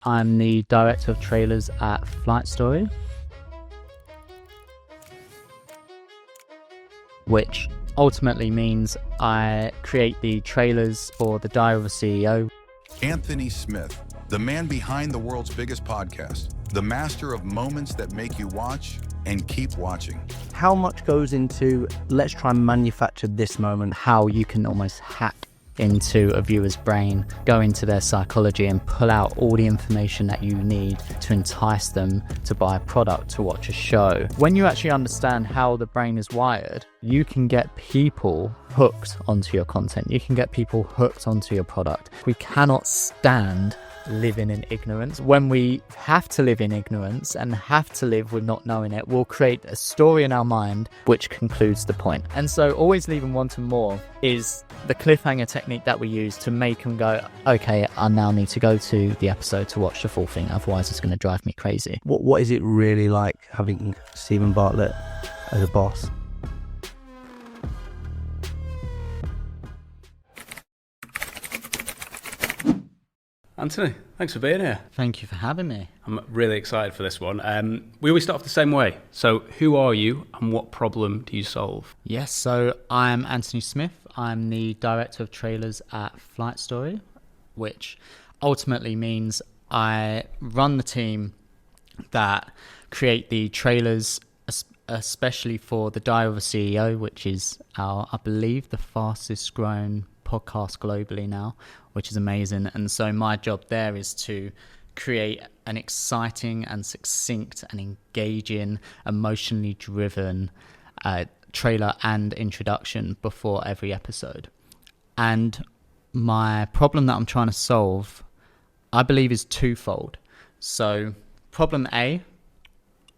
I'm the director of trailers at Flight Story, which ultimately means I create the trailers for The Diary of a CEO. Anthony Smith, the man behind the world's biggest podcast, the master of moments that make you watch and keep watching. How much goes into let's try and manufacture this moment? How you can almost hack into a viewer's brain, go into their psychology and pull out all the information that you need to entice them to buy a product, to watch a show. When you actually understand how the brain is wired, you can get people hooked onto your content. You can get people hooked onto your product. We cannot stand living in ignorance. When we have to live in ignorance and have to live with not knowing it, we'll create a story in our mind which concludes the point. And so always leaving wanting more is the cliffhanger technique that we use to make them go, okay, I now need to go to the episode to watch the full thing, otherwise it's going to drive me crazy. What is it really like having Stephen Bartlett as a boss? Anthony, thanks for being here. Thank you for having me. I'm really excited for this one. We always start off the same way. So who are you and what problem do you solve? Yes, so I'm Anthony Smith. I'm the director of trailers at Flight Story, which ultimately means I run the team that create the trailers, especially for The Diary of a CEO, which is our, I believe, the fastest growing podcast globally now, which is amazing. And so my job there is to create an exciting and succinct and engaging, emotionally driven trailer and introduction before every episode. And my problem that I'm trying to solve, I believe, is twofold. So problem A,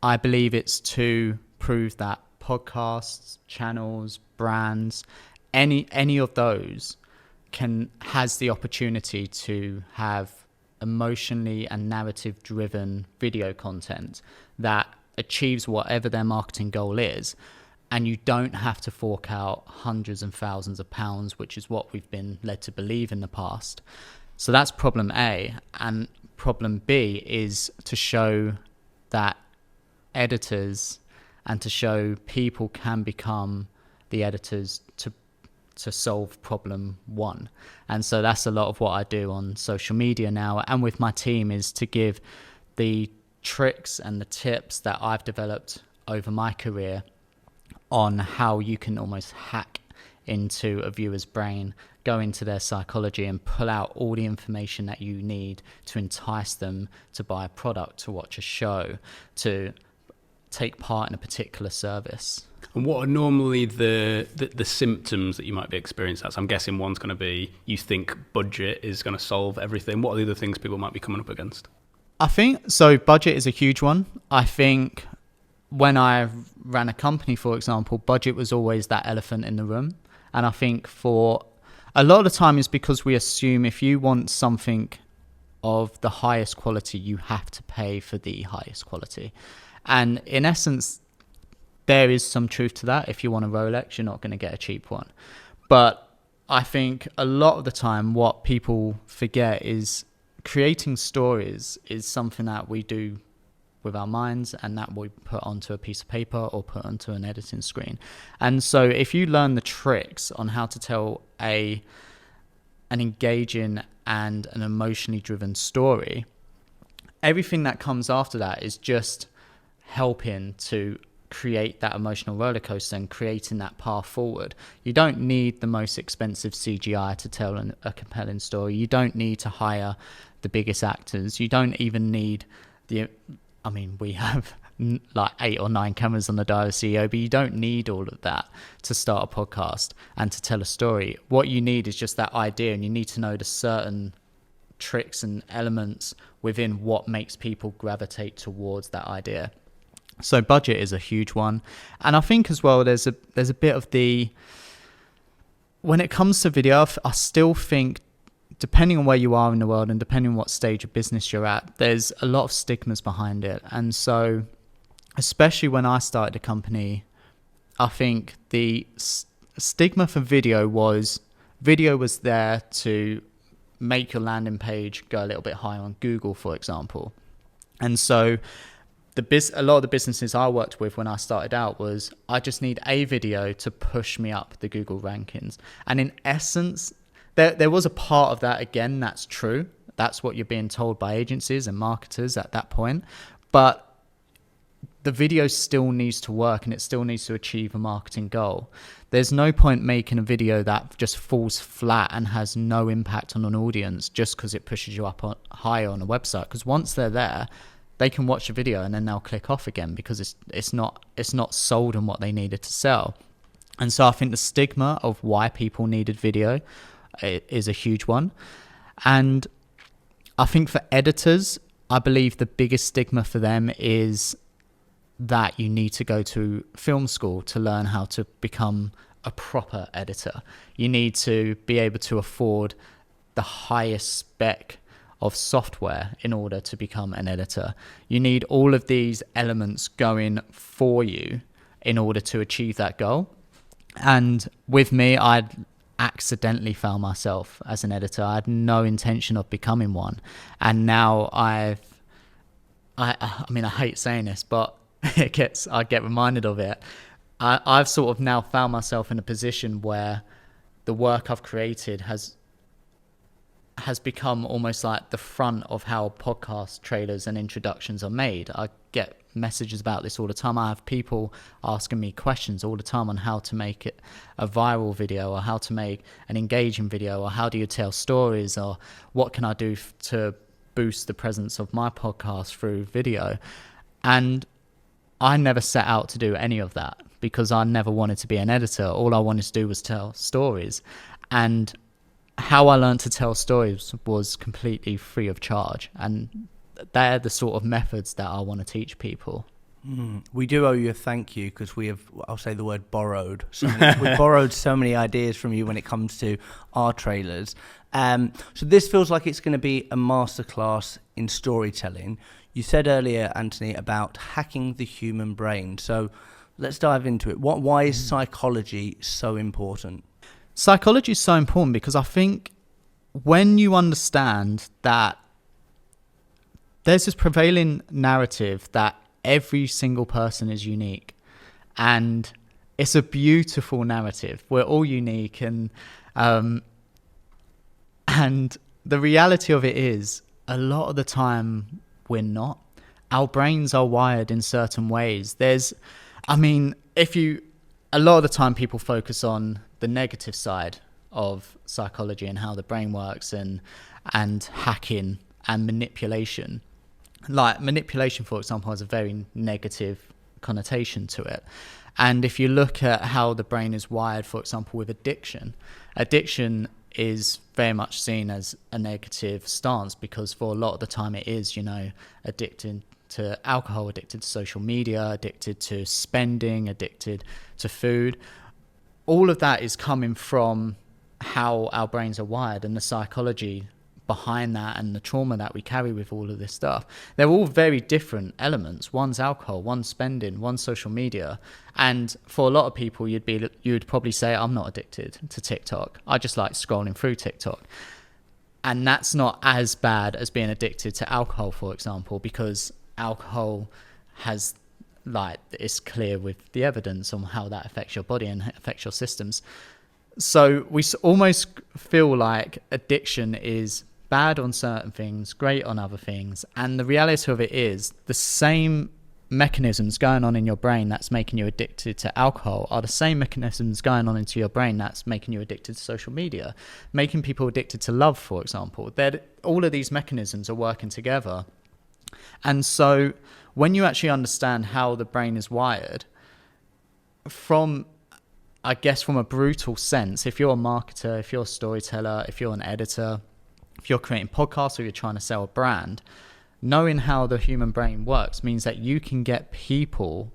I believe it's to prove that podcasts, channels, brands, any of those has the opportunity to have emotionally and narrative driven video content that achieves whatever their marketing goal is, and you don't have to fork out hundreds and thousands of pounds, which is what we've been led to believe in the past. So that's problem A. And problem B is to show that editors and to show people can become the editors to solve problem one. And so that's a lot of what I do on social media now and with my team, is to give the tricks and the tips that I've developed over my career on how you can almost hack into a viewer's brain, go into their psychology and pull out all the information that you need to entice them to buy a product, to watch a show, to take part in a particular service. And what are normally the symptoms that you might be experiencing? So I'm guessing one's going to be you think budget is going to solve everything. What are the other things people might be coming up against? I think, so budget is a huge one. I think when I ran a company, for example, budget was always that elephant in the room. And I think for a lot of the time is because we assume if you want something of the highest quality, you have to pay for the highest quality. And in essence, there is some truth to that. If you want a Rolex, you're not going to get a cheap one. But I think a lot of the time what people forget is creating stories is something that we do with our minds and that we put onto a piece of paper or put onto an editing screen. And so if you learn the tricks on how to tell an engaging and an emotionally driven story, everything that comes after that is just helping to create that emotional roller coaster and creating that path forward. You don't need the most expensive CGI to tell a compelling story. You don't need to hire the biggest actors. You don't even need we have like 8 or 9 cameras on the Diary of a CEO, but you don't need all of that to start a podcast and to tell a story. What you need is just that idea, and you need to know the certain tricks and elements within what makes people gravitate towards that idea. So budget is a huge one. And I think as well, there's a bit of when it comes to video, I still think, depending on where you are in the world and depending on what stage of business you're at, there's a lot of stigmas behind it. And so, especially when I started a company, I think the stigma for video was there to make your landing page go a little bit higher on Google, for example. And so a lot of the businesses I worked with when I started out was, I just need a video to push me up the Google rankings. And in essence, there was a part of that, again, that's true. That's what you're being told by agencies and marketers at that point. But the video still needs to work, and it still needs to achieve a marketing goal. There's no point making a video that just falls flat and has no impact on an audience just because it pushes you up higher on a website. Because once they're there, they can watch the video and then they'll click off again because it's not sold on what they needed to sell. And so I think the stigma of why people needed video is a huge one. And I think for editors, I believe the biggest stigma for them is that you need to go to film school to learn how to become a proper editor. You need to be able to afford the highest spec of software in order to become an editor. You need all of these elements going for you in order to achieve that goal. And with me, I'd accidentally found myself as an editor. I had no intention of becoming one. And now I mean, I hate saying this, but I get reminded of it. I've sort of now found myself in a position where the work I've created has become almost like the front of how podcast trailers and introductions are made. I get messages about this all the time. I have people asking me questions all the time on how to make it a viral video, or how to make an engaging video, or how do you tell stories, or what can I do to boost the presence of my podcast through video. And I never set out to do any of that because I never wanted to be an editor. All I wanted to do was tell stories. And how I learned to tell stories was completely free of charge. And they're the sort of methods that I want to teach people. We do owe you a thank you because we have, I'll say the word borrowed. We've borrowed so many ideas from you when it comes to our trailers. So this feels like it's going to be a masterclass in storytelling. You said earlier, Anthony, about hacking the human brain. So let's dive into it. Why is psychology so important? Psychology is so important because I think when you understand that there's this prevailing narrative that every single person is unique, and it's a beautiful narrative. We're all unique, and the reality of it is a lot of the time we're not. Our brains are wired in certain ways. A lot of the time people focus on the negative side of psychology and how the brain works, and hacking and manipulation. Like manipulation, for example, has a very negative connotation to it. And if you look at how the brain is wired, for example, with addiction is very much seen as a negative stance because for a lot of the time it is, addicted to alcohol, addicted to social media, addicted to spending, addicted to food. All of that is coming from how our brains are wired and the psychology behind that and the trauma that we carry with all of this stuff. They're all very different elements. One's alcohol, one's spending, one's social media. And for a lot of people, you'd probably say, I'm not addicted to TikTok. I just like scrolling through TikTok. And that's not as bad as being addicted to alcohol, for example, because alcohol has, it's clear with the evidence on how that affects your body and affects your systems. So we almost feel like addiction is bad on certain things, great on other things. And the reality of it is the same mechanisms going on in your brain that's making you addicted to alcohol are the same mechanisms going on into your brain that's making you addicted to social media, making people addicted to love, for example. All of these mechanisms are working together. And so when you actually understand how the brain is wired, from a brutal sense, if you're a marketer, if you're a storyteller, if you're an editor, if you're creating podcasts or you're trying to sell a brand, knowing how the human brain works means that you can get people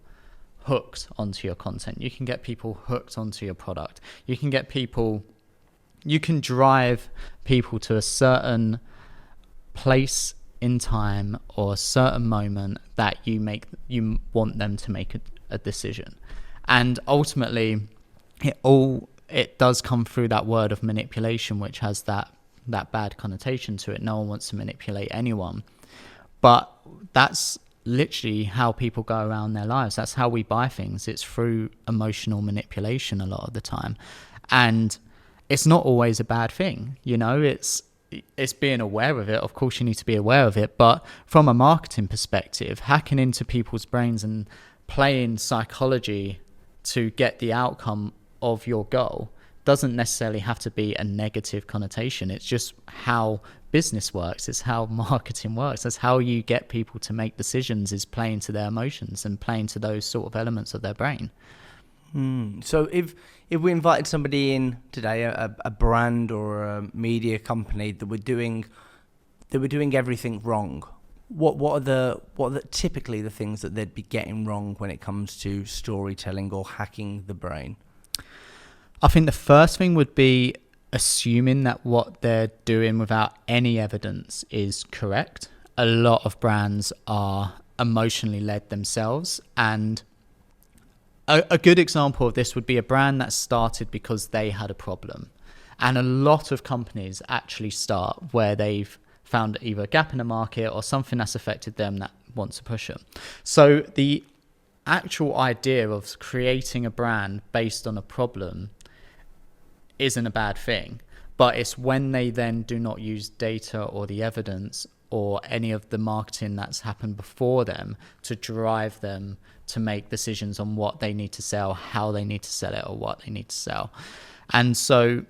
hooked onto your content. You can get people hooked onto your product. You can drive people to a certain place in time or a certain moment that you want them to make a decision. And ultimately, it does come through that word of manipulation, which has that that bad connotation to it. No one wants to manipulate anyone. But that's literally how people go around their lives. That's how we buy things. It's through emotional manipulation a lot of the time. And it's not always a bad thing. You know, it's being aware of it. Of course, you need to be aware of it. But from a marketing perspective, hacking into people's brains and playing psychology to get the outcome of your goal doesn't necessarily have to be a negative connotation. It's just how business works. It's how marketing works. That's how you get people to make decisions, is playing to their emotions and playing to those sort of elements of their brain. So if we invited somebody in today, a brand or a media company that were doing everything wrong, what are typically the things that they'd be getting wrong when it comes to storytelling or hacking the brain? I think the first thing would be assuming that what they're doing without any evidence is correct. A lot of brands are emotionally led themselves, and a good example of this would be a brand that started because they had a problem. And a lot of companies actually start where they've found either a gap in the market or something that's affected them that wants to push them. So the actual idea of creating a brand based on a problem isn't a bad thing, but it's when they then do not use data or the evidence or any of the marketing that's happened before them to drive them to make decisions on what they need to sell, how they need to sell it, or what they need to sell. And so,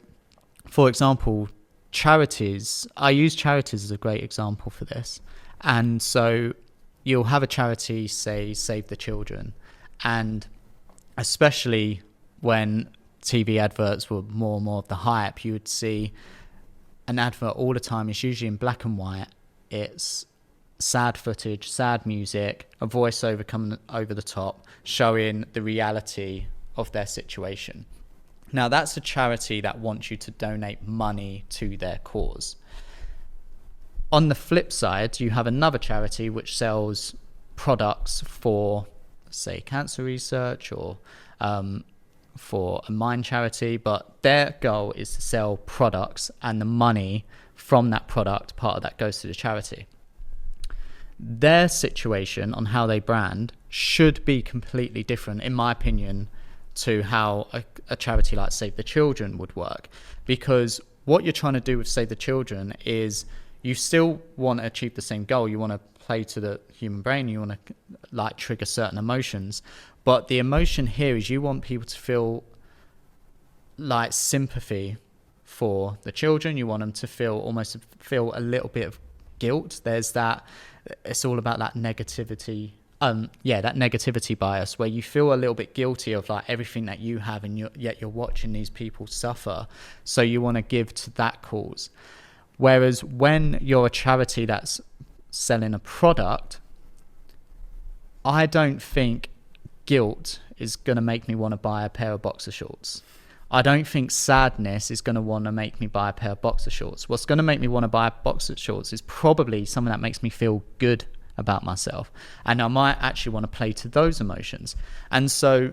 for example, charities, I use charities as a great example for this. And so you'll have a charity, say, Save the Children, and especially when TV adverts were more and more of the hype, you would see an advert all the time. It's usually in black and white. It's sad footage, sad music, a voiceover coming over the top, showing the reality of their situation. Now, that's a charity that wants you to donate money to their cause. On the flip side, you have another charity which sells products for, say, cancer research or for a mine charity, but their goal is to sell products, and the money from that product, part of that goes to the charity. Their situation on how they brand should be completely different, in my opinion, to how a charity like Save the Children would work. Because what you're trying to do with Save the Children is you still want to achieve the same goal. You want to play to the human brain. You want to like trigger certain emotions. But the emotion here is you want people to feel like sympathy for the children. You want them to feel a little bit of guilt. There's that, it's all about that negativity. That negativity bias where you feel a little bit guilty of like everything that you have, and yet you're watching these people suffer. So you want to give to that cause. Whereas when you're a charity that's selling a product, I don't think guilt is going to make me want to buy a pair of boxer shorts. I don't think sadness is going to want to make me buy a pair of boxer shorts. What's going to make me want to buy boxer shorts is probably something that makes me feel good about myself. And I might actually want to play to those emotions. And so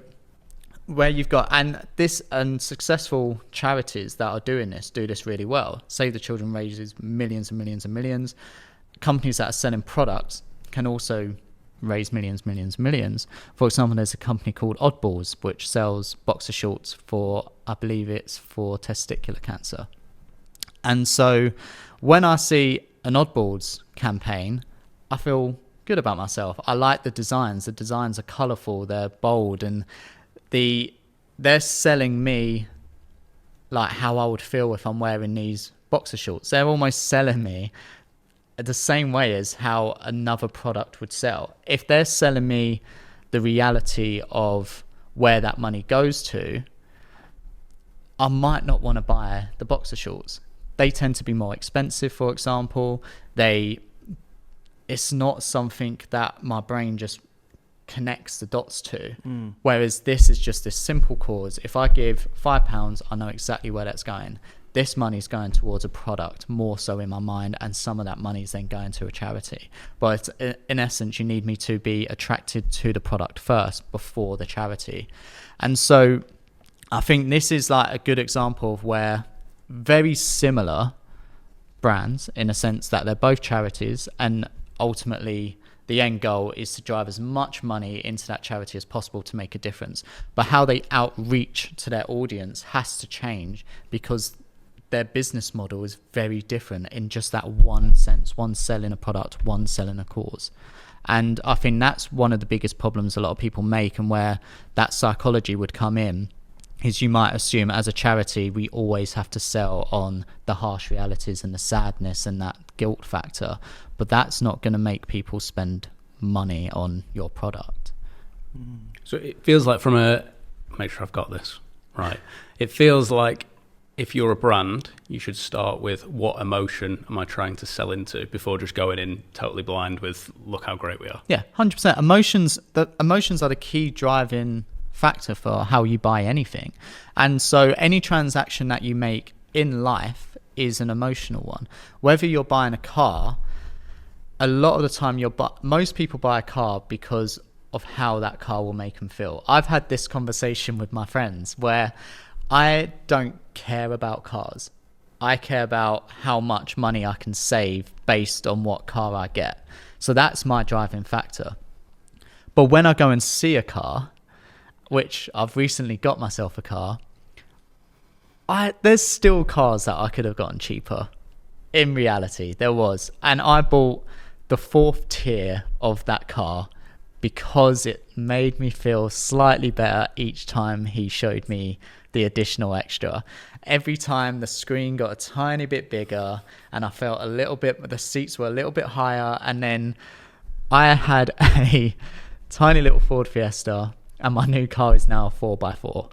where you've got, and successful charities that are doing this, do this really well. Save the Children raises millions and millions and millions. Companies that are selling products can also raise millions. For example, there's a company called Oddballs, which sells boxer shorts for, I believe it's for testicular cancer. And so when I see an Oddballs campaign, I feel good about myself. I like the designs. The designs are colourful, they're bold, and they're selling me like how I would feel if I'm wearing these boxer shorts. They're almost selling me the same way as how another product would sell. If they're selling me the reality of where that money goes to, I might not want to buy the boxer shorts. They tend to be more expensive, for example. It's not something that my brain just connects the dots to. Whereas this is just this simple cause. If I give £5, I know exactly where that's going. This money is going towards a product, more so in my mind, and some of that money is then going to a charity. But in essence, you need me to be attracted to the product first before the charity. And so I think this is like a good example of where very similar, brands in a sense that they're both charities, and ultimately the end goal is to drive as much money into that charity as possible to make a difference. But how they outreach to their audience has to change, because their business model is very different in just that one sense: one selling a product, one selling a cause. And I think that's one of the biggest problems a lot of people make, and where that psychology would come in is you might assume as a charity we always have to sell on the harsh realities and the sadness and that guilt factor, but that's not going to make people spend money on your product. So it feels like, make sure I've got this right, it feels like if you're a brand, you should start with what emotion am I trying to sell into before just going in totally blind with look how great we are. Yeah, 100%. Emotions are the key driving factor for how you buy anything. And so any transaction that you make in life is an emotional one. Whether you're buying a car, a lot of the time most people buy a car because of how that car will make them feel. I've had this conversation with my friends where I don't care about cars. I care about how much money I can save based on what car I get. So that's my driving factor. But when I go and see a car, which I've recently got myself a car, there's still cars that I could have gotten cheaper. In reality, there was. And I bought the 4th tier of that car because it made me feel slightly better each time he showed me the additional extra. Every time the screen got a tiny bit bigger and I felt the seats were a little bit higher, and then I had a tiny little Ford Fiesta and my new car is now a 4x4.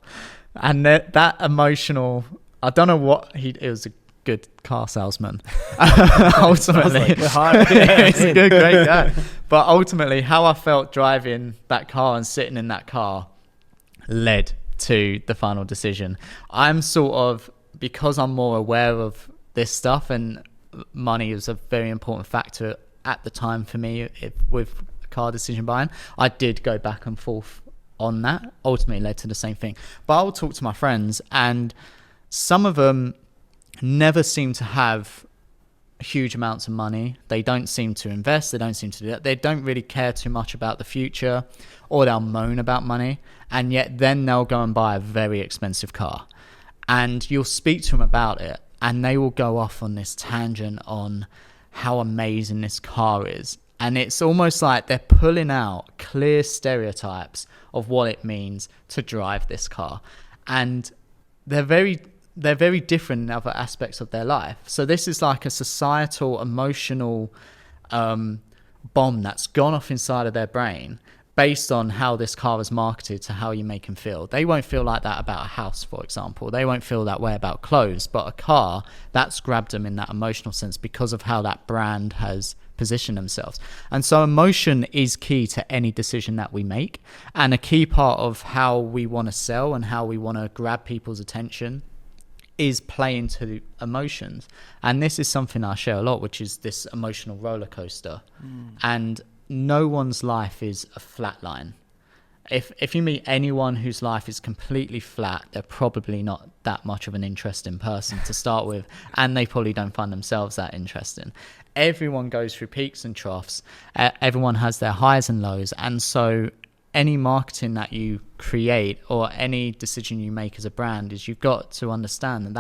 And that emotional, I don't know what it was a good car salesman. Ultimately, he's a good, great guy. But ultimately, how I felt driving that car and sitting in that car led to the final decision. I'm sort of, because I'm more aware of this stuff, and money is a very important factor at the time for me with car decision buying, I did go back and forth on that. Ultimately led to the same thing. But I'll talk to my friends, and some of them never seem to have huge amounts of money. They don't seem to invest. They don't seem to do that. They don't really care too much about the future, or they'll moan about money, and yet then they'll go and buy a very expensive car. And you'll speak to them about it, and they will go off on this tangent on how amazing this car is. And it's almost like they're pulling out clear stereotypes of what it means to drive this car. And they're very different in other aspects of their life. So this is like a societal, emotional bomb that's gone off inside of their brain based on how this car is marketed to how you make them feel. They won't feel like that about a house, for example. They won't feel that way about clothes. But a car, that's grabbed them in that emotional sense because of how that brand has positioned themselves. And so emotion is key to any decision that we make, and a key part of how we want to sell and how we want to grab people's attention is playing to emotions. And this is something I share a lot, which is this emotional roller coaster. And no one's life is a flat line. If you meet anyone whose life is completely flat, they're probably not that much of an interesting person to start with, and they probably don't find themselves that interesting. Everyone goes through peaks and troughs. Everyone has their highs and lows. And so any marketing that you create or any decision you make as a brand is you've got to understand that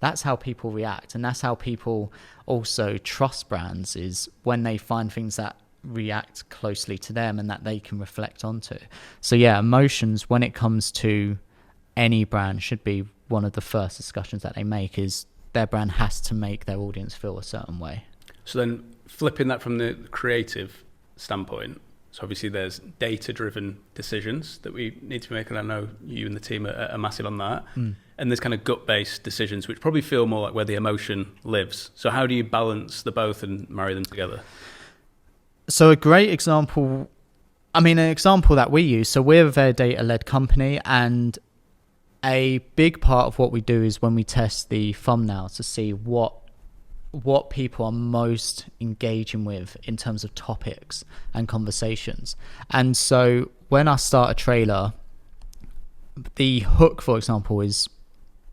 that's how people react, and that's how people also trust brands, is when they find things that react closely to them and that they can reflect onto. So yeah, emotions when it comes to any brand should be one of the first discussions that they make, is their brand has to make their audience feel a certain way. So then flipping that from the creative standpoint, so obviously there's data-driven decisions that we need to make, and I know you and the team are massive on that. And there's kind of gut-based decisions, which probably feel more like where the emotion lives. So how do you balance the both and marry them together? So a great example, an example that we use, so we're a very data-led company, and a big part of what we do is when we test the thumbnails to see what people are most engaging with in terms of topics and conversations. And so when I start a trailer, the hook, for example, is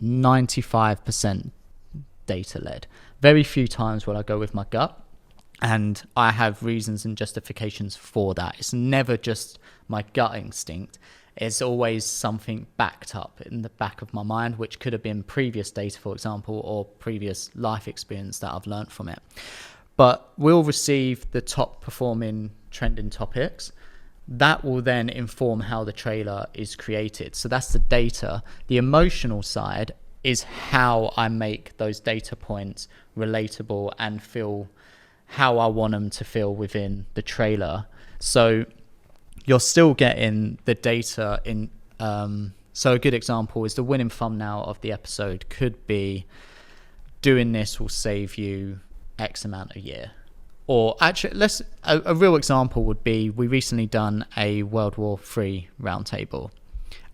95% data led. Very few times will I go with my gut, and I have reasons and justifications for that. It's never just my gut instinct. It's always something backed up in the back of my mind, which could have been previous data, for example, or previous life experience that I've learned from it. But we'll receive the top performing trending topics. That will then inform how the trailer is created. So that's the data. The emotional side is how I make those data points relatable and feel how I want them to feel within the trailer. So you're still getting the data in. So a good example is the winning thumbnail of the episode could be, doing this will save you X amount a year. Or actually, a real example would be, we recently done a World War III roundtable,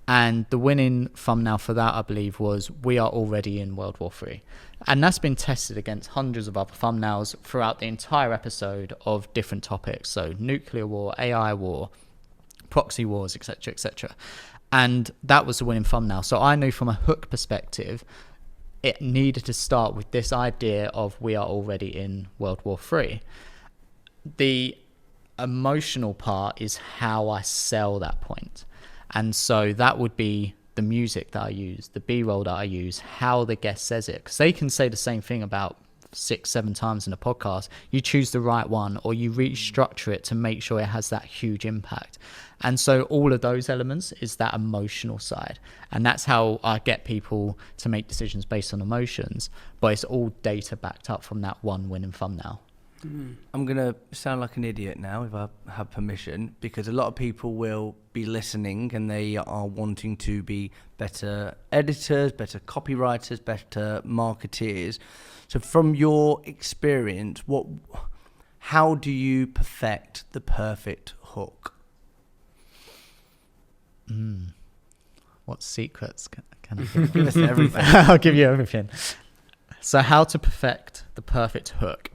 and the winning thumbnail for that, I believe, was "We are already in World War III," and that's been tested against hundreds of other thumbnails throughout the entire episode of different topics, so nuclear war, AI war, proxy wars, etc., etc. And that was the winning thumbnail. So I knew from a hook perspective, it needed to start with this idea of we are already in World War III. The emotional part is how I sell that point. And so that would be the music that I use, the B-roll that I use, how the guest says it. Because they can say the same thing about 6-7 times in a podcast. You choose the right one, or you restructure it to make sure it has that huge impact. And so all of those elements is that emotional side, and that's how I get people to make decisions based on emotions, but it's all data backed up from that one winning thumbnail. I'm going to sound like an idiot now, if I have permission, because a lot of people will be listening and they are wanting to be better editors, better copywriters, better marketeers. So from your experience, how do you perfect the perfect hook? What secrets can I give? Give us everything. I'll give you everything. So how to perfect the perfect hook?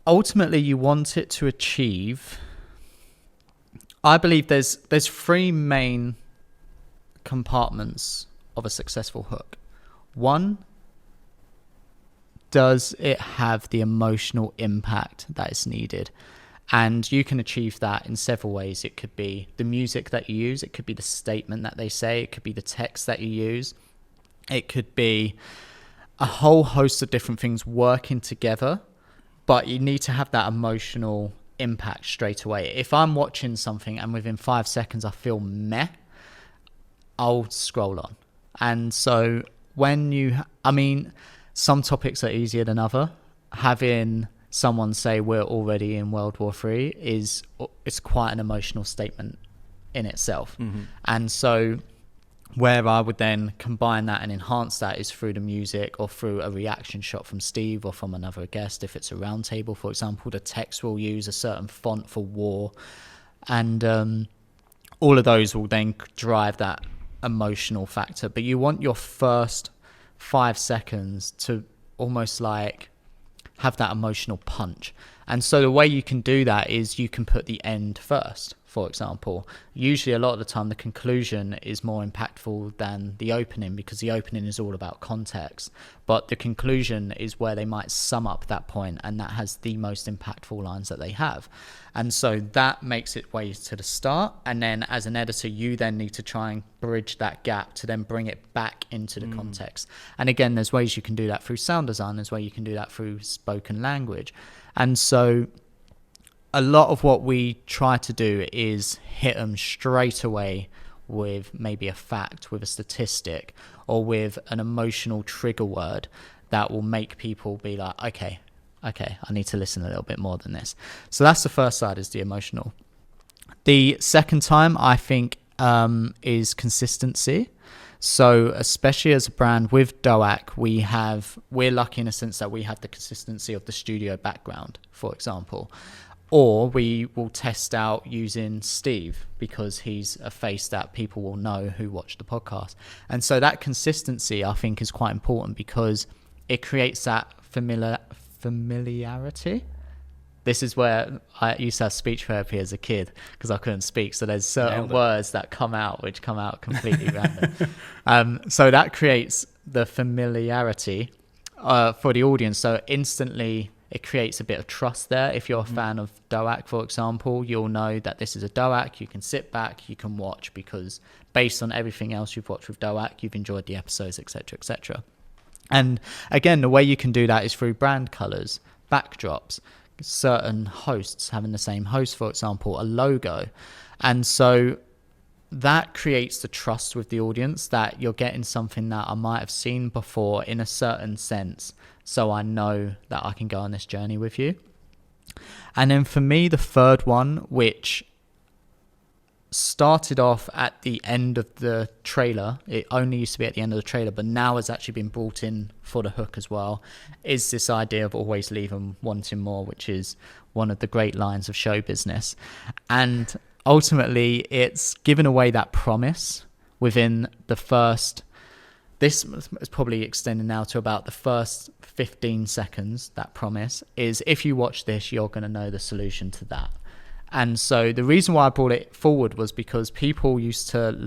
Ultimately, you want it to achieve, I believe there's 3 main compartments of a successful hook. One, does it have the emotional impact that is needed? And you can achieve that in several ways. It could be the music that you use. It could be the statement that they say. It could be the text that you use. It could be a whole host of different things working together, but you need to have that emotional impact straight away. If I'm watching something and within 5 seconds I feel meh, I'll scroll on. And so some topics are easier than other. Having someone say we're already in World War III it's quite an emotional statement in itself. Mm-hmm. And so where I would then combine that and enhance that is through the music, or through a reaction shot from Steve or from another guest. If it's a roundtable, for example, the text will use a certain font for war, and all of those will then drive that emotional factor. But you want your first 5 seconds to almost like have that emotional punch. And so the way you can do that is you can put the end first, for example. Usually a lot of the time the conclusion is more impactful than the opening, because the opening is all about context. But the conclusion is where they might sum up that point, and that has the most impactful lines that they have. And so that makes it ways to the start. And then as an editor, you then need to try and bridge that gap to then bring it back into the context. And again, there's ways you can do that through sound design. There's ways you can do that through spoken language. And so a lot of what we try to do is hit them straight away with maybe a fact, with a statistic, or with an emotional trigger word that will make people be like, okay, I need to listen a little bit more than this. So that's the first side, is the emotional. The second time, I think, is consistency. So especially as a brand with DOAC, we're lucky in a sense that we have the consistency of the studio background, for example. Or we will test out using Steve, because he's a face that people will know who watch the podcast. And so that consistency, I think, is quite important, because it creates that familiarity. This is where I used to have speech therapy as a kid, because I couldn't speak. So there's certain words that come out completely random. So that creates the familiarity for the audience. So instantly it creates a bit of trust there. If you're a fan of DOAC, for example, you'll know that this is a DOAC. You can sit back, you can watch, because based on everything else you've watched with DOAC, you've enjoyed the episodes, etc., etc. And again, the way you can do that is through brand colors, backdrops, certain hosts having the same host, for example, a logo. And so that creates the trust with the audience that you're getting something that I might have seen before in a certain sense. So I know that I can go on this journey with you. And then for me, the third one, which started off at the end of the trailer, it only used to be at the end of the trailer, but now has actually been brought in for the hook as well, is this idea of always leave them wanting more, which is one of the great lines of show business. And ultimately, it's given away that promise within the first, this is probably extending now to about the first 15 seconds. That promise is, if you watch this, you're going to know the solution to that. And so the reason why I brought it forward was because people used to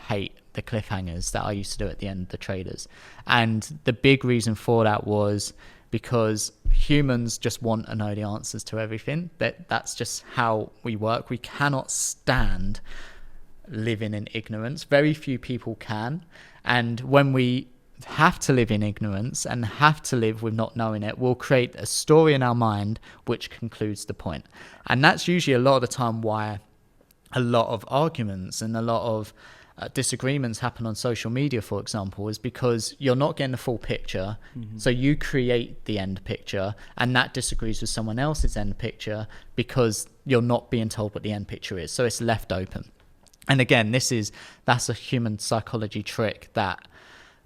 hate the cliffhangers that I used to do at the end of the trailers. And the big reason for that was because humans just want to know the answers to everything. That's just how we work. We cannot stand living in ignorance. Very few people can. And when we have to live in ignorance and have to live with not knowing it, we'll create a story in our mind which concludes the point. And that's usually a lot of the time why a lot of arguments and a lot of disagreements happen on social media, for example, is because you're not getting the full picture. So you create the end picture, and that disagrees with someone else's end picture because you're not being told what the end picture is. So it's left open. And again, that's a human psychology trick that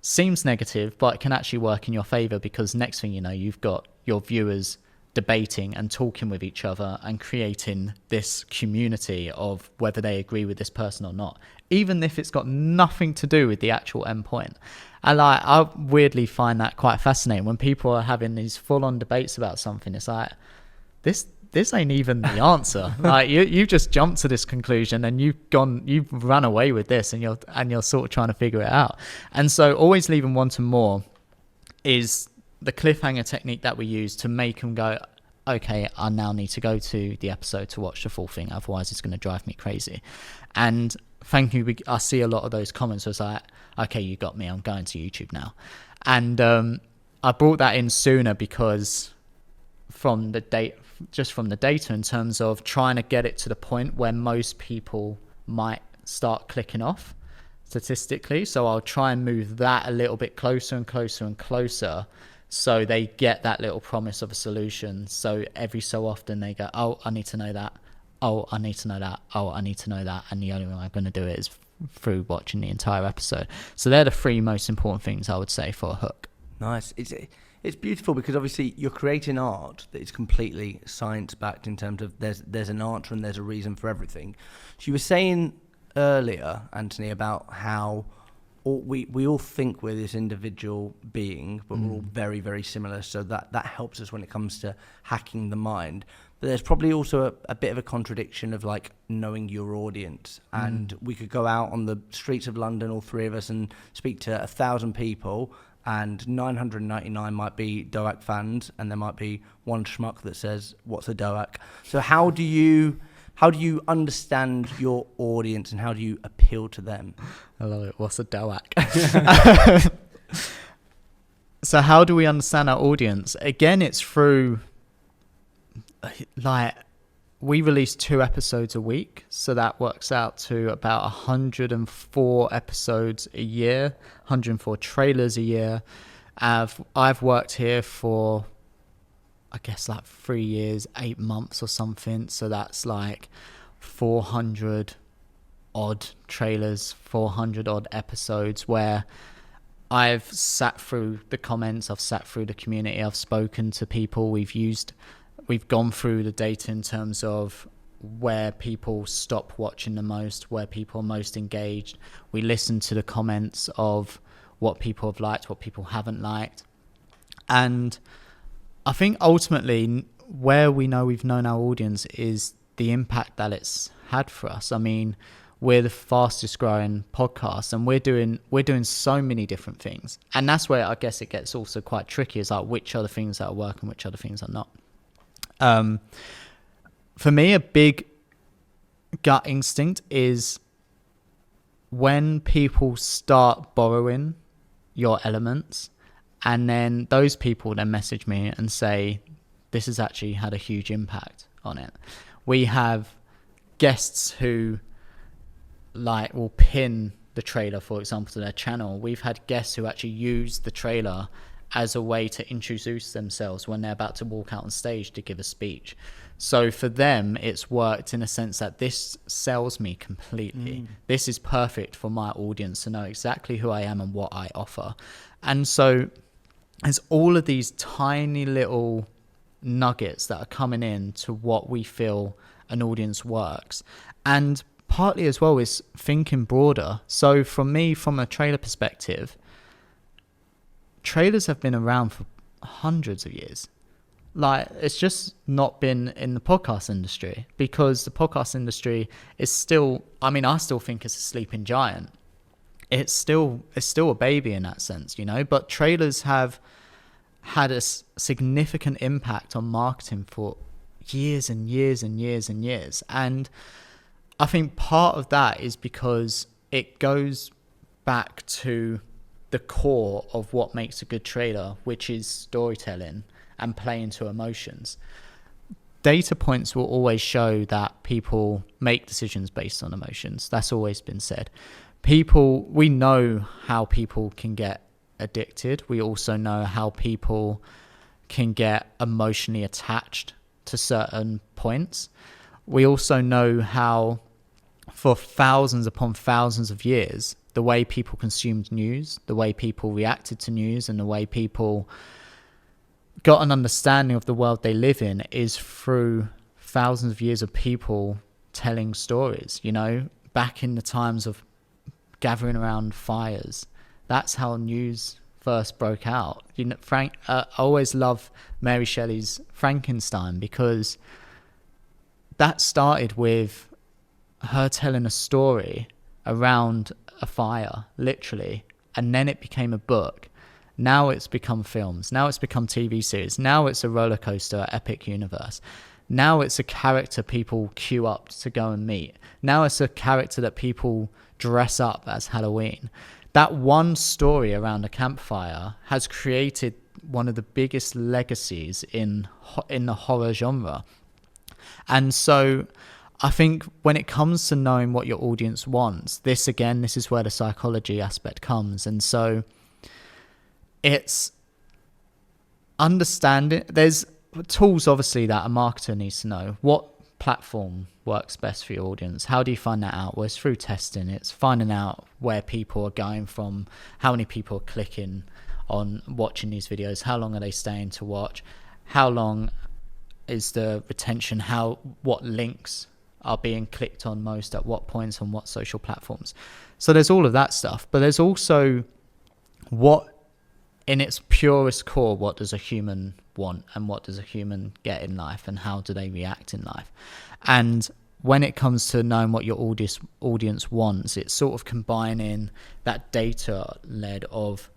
seems negative, but it can actually work in your favor, because next thing you know, you've got your viewers debating and talking with each other and creating this community of whether they agree with this person or not, even if it's got nothing to do with the actual end point. And I weirdly find that quite fascinating when people are having these full-on debates about something. It's like, this ain't even the answer. Like you just jumped to this conclusion and you've run away with this, and you're sort of trying to figure it out. And so always leaving wanting more is the cliffhanger technique that we use to make them go, okay, I now need to go to the episode to watch the full thing, otherwise it's going to drive me crazy. And thank you, I see a lot of those comments where it's like, okay, you got me, I'm going to YouTube now. And I brought that in sooner because from the data in terms of trying to get it to the point where most people might start clicking off statistically. So I'll try and move that a little bit closer and closer and closer, so they get that little promise of a solution. So every so often they go, oh, I need to know that. Oh, I need to know that. Oh, I need to know that. And the only way I'm going to do it is through watching the entire episode. So they're the three most important things I would say for a hook. Nice. It's beautiful because obviously you're creating art that is completely science-backed in terms of there's an answer and there's a reason for everything. So you were saying earlier, Anthony, about how we all think we're this individual being, but we're all very, very similar. So that helps us when it comes to hacking the mind. But there's probably also a bit of a contradiction of like knowing your audience. And we could go out on the streets of London, all three of us, and speak to 1,000 people, and 999 might be DOAC fans, and there might be one schmuck that says, what's a DOAC? So how do you understand your audience and how do you appeal to them? I love it. What's a DOAC? So how do we understand our audience? Again, it's through, like, we release 2 episodes a week. So that works out to about 104 episodes a year, 104 trailers a year. I've worked here for, I guess, like 3 years, 8 months or something. So that's like 400 odd trailers, 400 odd episodes where I've sat through the comments, I've sat through the community, I've spoken to people, we've gone through the data in terms of where people stop watching the most, where people are most engaged. We listen to the comments of what people have liked, what people haven't liked. And I think ultimately where we know we've known our audience is the impact that it's had for us. I mean, we're the fastest growing podcast, and we're doing so many different things. And that's where I guess it gets also quite tricky, is like which are the things that are working, which are the things that are not. For me, a big gut instinct is when people start borrowing your elements, and then those people then message me and say, this has actually had a huge impact on it. We have guests who like will pin the trailer, for example, to their channel. We've had guests who actually use the trailer as a way to introduce themselves when they're about to walk out on stage to give a speech. So for them, it's worked in a sense that this sells me completely. This is perfect for my audience to know exactly who I am and what I offer. And so there's all of these tiny little nuggets that are coming in to what we feel an audience works. And partly as well is thinking broader. So from me, from a trailer perspective, trailers have been around for hundreds of years. Like, it's just not been in the podcast industry, because the podcast industry is still, I mean, I still think it's a sleeping giant. It's still a baby in that sense, you know, but trailers have had a significant impact on marketing for years and years and years and years. And I think part of that is because it goes back to the core of what makes a good trailer, which is storytelling and playing to emotions. Data points will always show that people make decisions based on emotions. That's always been said. We know how people can get addicted. We also know how people can get emotionally attached to certain points. We also know how, for thousands upon thousands of years, the way people consumed news, the way people reacted to news, and the way people got an understanding of the world they live in is through thousands of years of people telling stories. You know, back in the times of gathering around fires, that's how news first broke out. You know, I always love Mary Shelley's Frankenstein, because that started with her telling a story around a fire, literally, and then it became a book. Now it's become films. Now it's become TV series. Now it's a roller coaster, epic universe. Now it's a character people queue up to go and meet. Now it's a character that people dress up as Halloween. That one story around a campfire has created one of the biggest legacies in the horror genre. And so I think when it comes to knowing what your audience wants, this is where the psychology aspect comes. And so it's understanding, there's tools obviously that a marketer needs to know. What platform works best for your audience? How do you find that out? Well, it's through testing. It's finding out where people are going from, how many people are clicking on watching these videos, how long are they staying to watch, how long is the retention, what links are being clicked on most at what points on what social platforms. So there's all of that stuff, but there's also what, in its purest core, what does a human want, and what does a human get in life, and how do they react in life? And when it comes to knowing what your audience wants, it's sort of combining that data-led of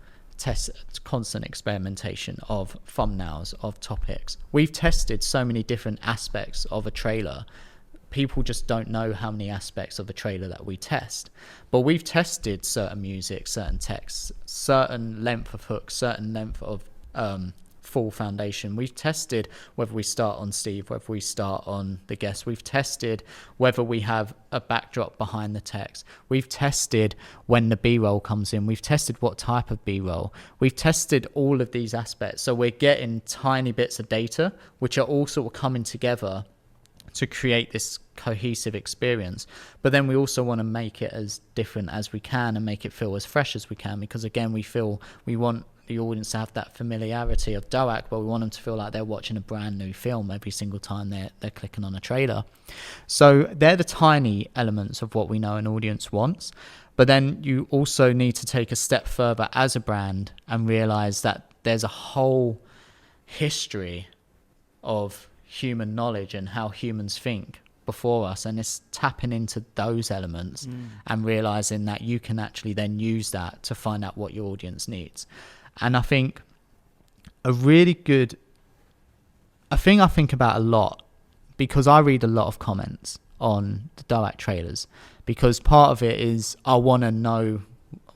constant experimentation of thumbnails, of topics. We've tested so many different aspects of a trailer. People just don't know how many aspects of a trailer that we test. But we've tested certain music, certain texts, certain length of hooks, certain length of full foundation. We've tested whether we start on Steve, whether we start on the guest. We've tested whether we have a backdrop behind the text. We've tested when the B-roll comes in. We've tested what type of B-roll. We've tested all of these aspects. So we're getting tiny bits of data, which are all sort of coming together to create this cohesive experience. But then we also want to make it as different as we can and make it feel as fresh as we can, because again, we want the audience to have that familiarity of DOAC, but we want them to feel like they're watching a brand new film every single time they're clicking on a trailer. So they're the tiny elements of what we know an audience wants. But then you also need to take a step further as a brand and realize that there's a whole history of human knowledge and how humans think before us, and it's tapping into those elements and realizing that you can actually then use that to find out what your audience needs. And I think a really good, a thing I think about a lot, because I read a lot of comments on the DOAC trailers, because part of it is I want to know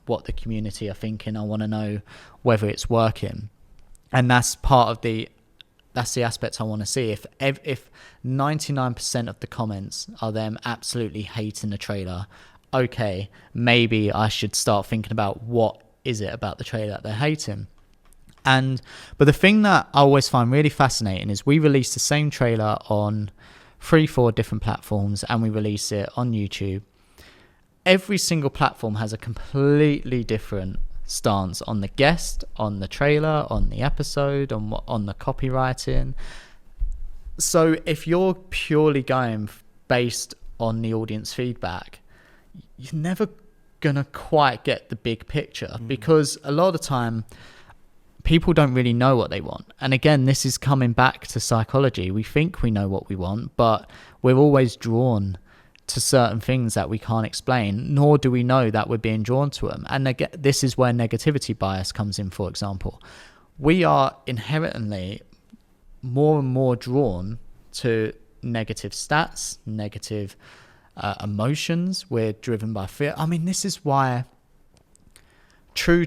what the community are thinking. I want to know whether it's working, and that's the aspect I want to see. If 99% of the comments are them absolutely hating the trailer, okay, maybe I should start thinking about what is it about the trailer that they're hating. But the thing that I always find really fascinating is we release the same trailer on 3-4 different platforms, and we release it on YouTube. Every single platform has a completely different stance on the guest, on the trailer, on the episode, on the copywriting. So if you're purely going based on the audience feedback, you're never gonna quite get the big picture, because a lot of the time people don't really know what they want. And again, this is coming back to psychology. We think we know what we want, but we're always drawn to certain things that we can't explain, nor do we know that we're being drawn to them. And this is where negativity bias comes in, for example. We are inherently more and more drawn to negative stats, negative emotions. We're driven by fear. I mean, this is why true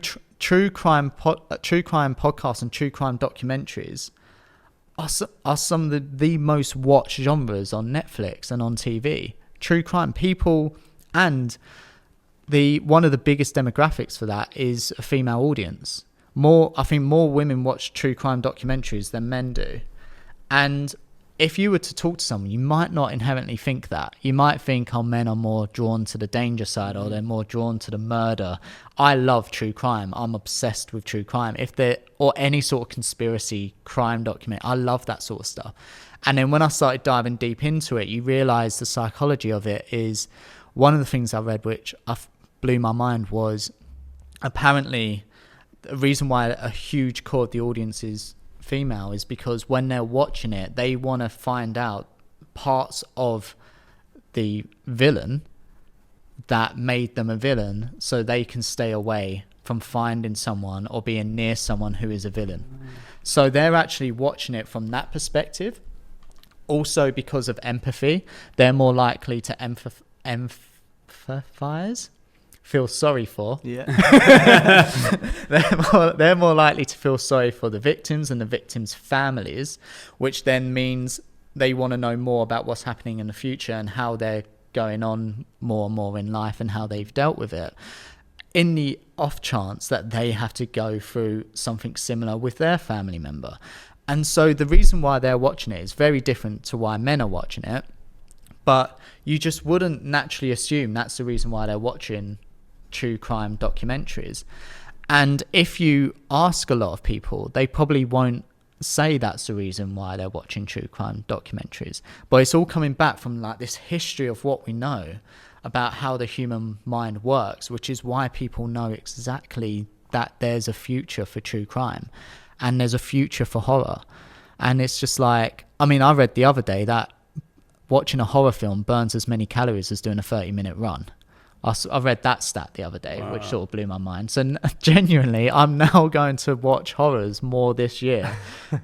crime podcasts and true crime documentaries are some of the most watched genres on Netflix and on TV. True crime people, and one of the biggest demographics for that is a female audience. I think more women watch true crime documentaries than men do. And if you were to talk to someone, you might not inherently think that. You might think, men are more drawn to the danger side, or they're more drawn to the murder. I love true crime. I'm obsessed with true crime. Or any sort of conspiracy crime document, I love that sort of stuff. And then when I started diving deep into it, you realize the psychology of it is one of the things I read, which blew my mind, was apparently the reason why a huge core of the audience is female is because when they're watching it, they want to find out parts of the villain that made them a villain, so they can stay away from finding someone or being near someone who is a villain. So they're actually watching it from that perspective. Also, because of empathy, they're more likely to empathize, feel sorry for. Yeah. They're more likely to feel sorry for the victims and the victims' families, which then means they want to know more about what's happening in the future and how they're going on more and more in life and how they've dealt with it, in the off chance that they have to go through something similar with their family member. And so the reason why they're watching it is very different to why men are watching it. But you just wouldn't naturally assume that's the reason why they're watching true crime documentaries. And if you ask a lot of people, they probably won't say that's the reason why they're watching true crime documentaries. But it's all coming back from like this history of what we know about how the human mind works, which is why people know exactly that there's a future for true crime and there's a future for horror. And it's just like, I mean, I read the other day that watching a horror film burns as many calories as doing a 30-minute run. I read that stat the other day, which sort of blew my mind. So genuinely, I'm now going to watch horrors more this year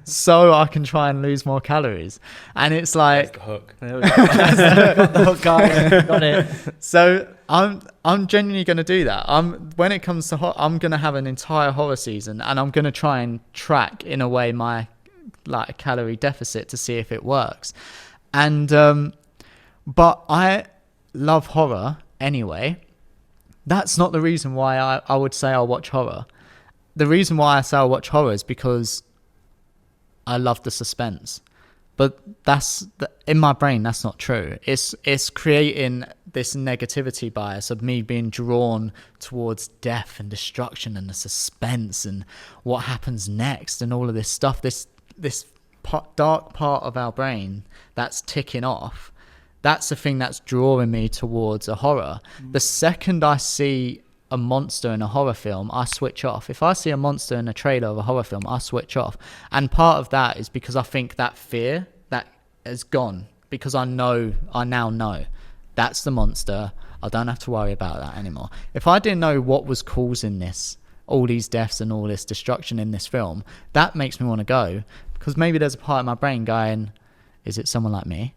so I can try and lose more calories. And it's like... That's the hook. Got the hook, guys. Got it. So I'm genuinely going to do that. When it comes to I'm going to have an entire horror season, and I'm going to try and track, in a way, my like calorie deficit to see if it works. And but I love horror anyway. That's not the reason why I would say I'll watch horror. The reason why I say I'll watch horror is because I love the suspense. But in my brain, that's not true. It's creating this negativity bias of me being drawn towards death and destruction and the suspense and what happens next and all of this stuff. This dark part of our brain that's ticking off. That's the thing that's drawing me towards a horror. The second I see a monster in a horror film, I switch off. If I see a monster in a trailer of a horror film, I switch off. And part of that is because I think that fear that has gone because I now know that's the monster. I don't have to worry about that anymore. If I didn't know what was causing all these deaths and all this destruction in this film, that makes me want to go, because maybe there's a part of my brain going, is it someone like me?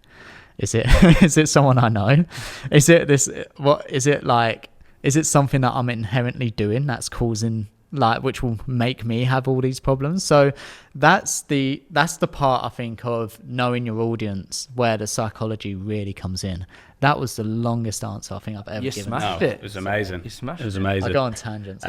Is it is it someone I know? Is it this? What is it like? Is it something that I'm inherently doing that's causing, like, which will make me have all these problems? So that's the part, I think, of knowing your audience where the psychology really comes in. That was the longest answer I think I've ever given. Smashed it. It was amazing. You smashed it was it. amazing. I go on tangents.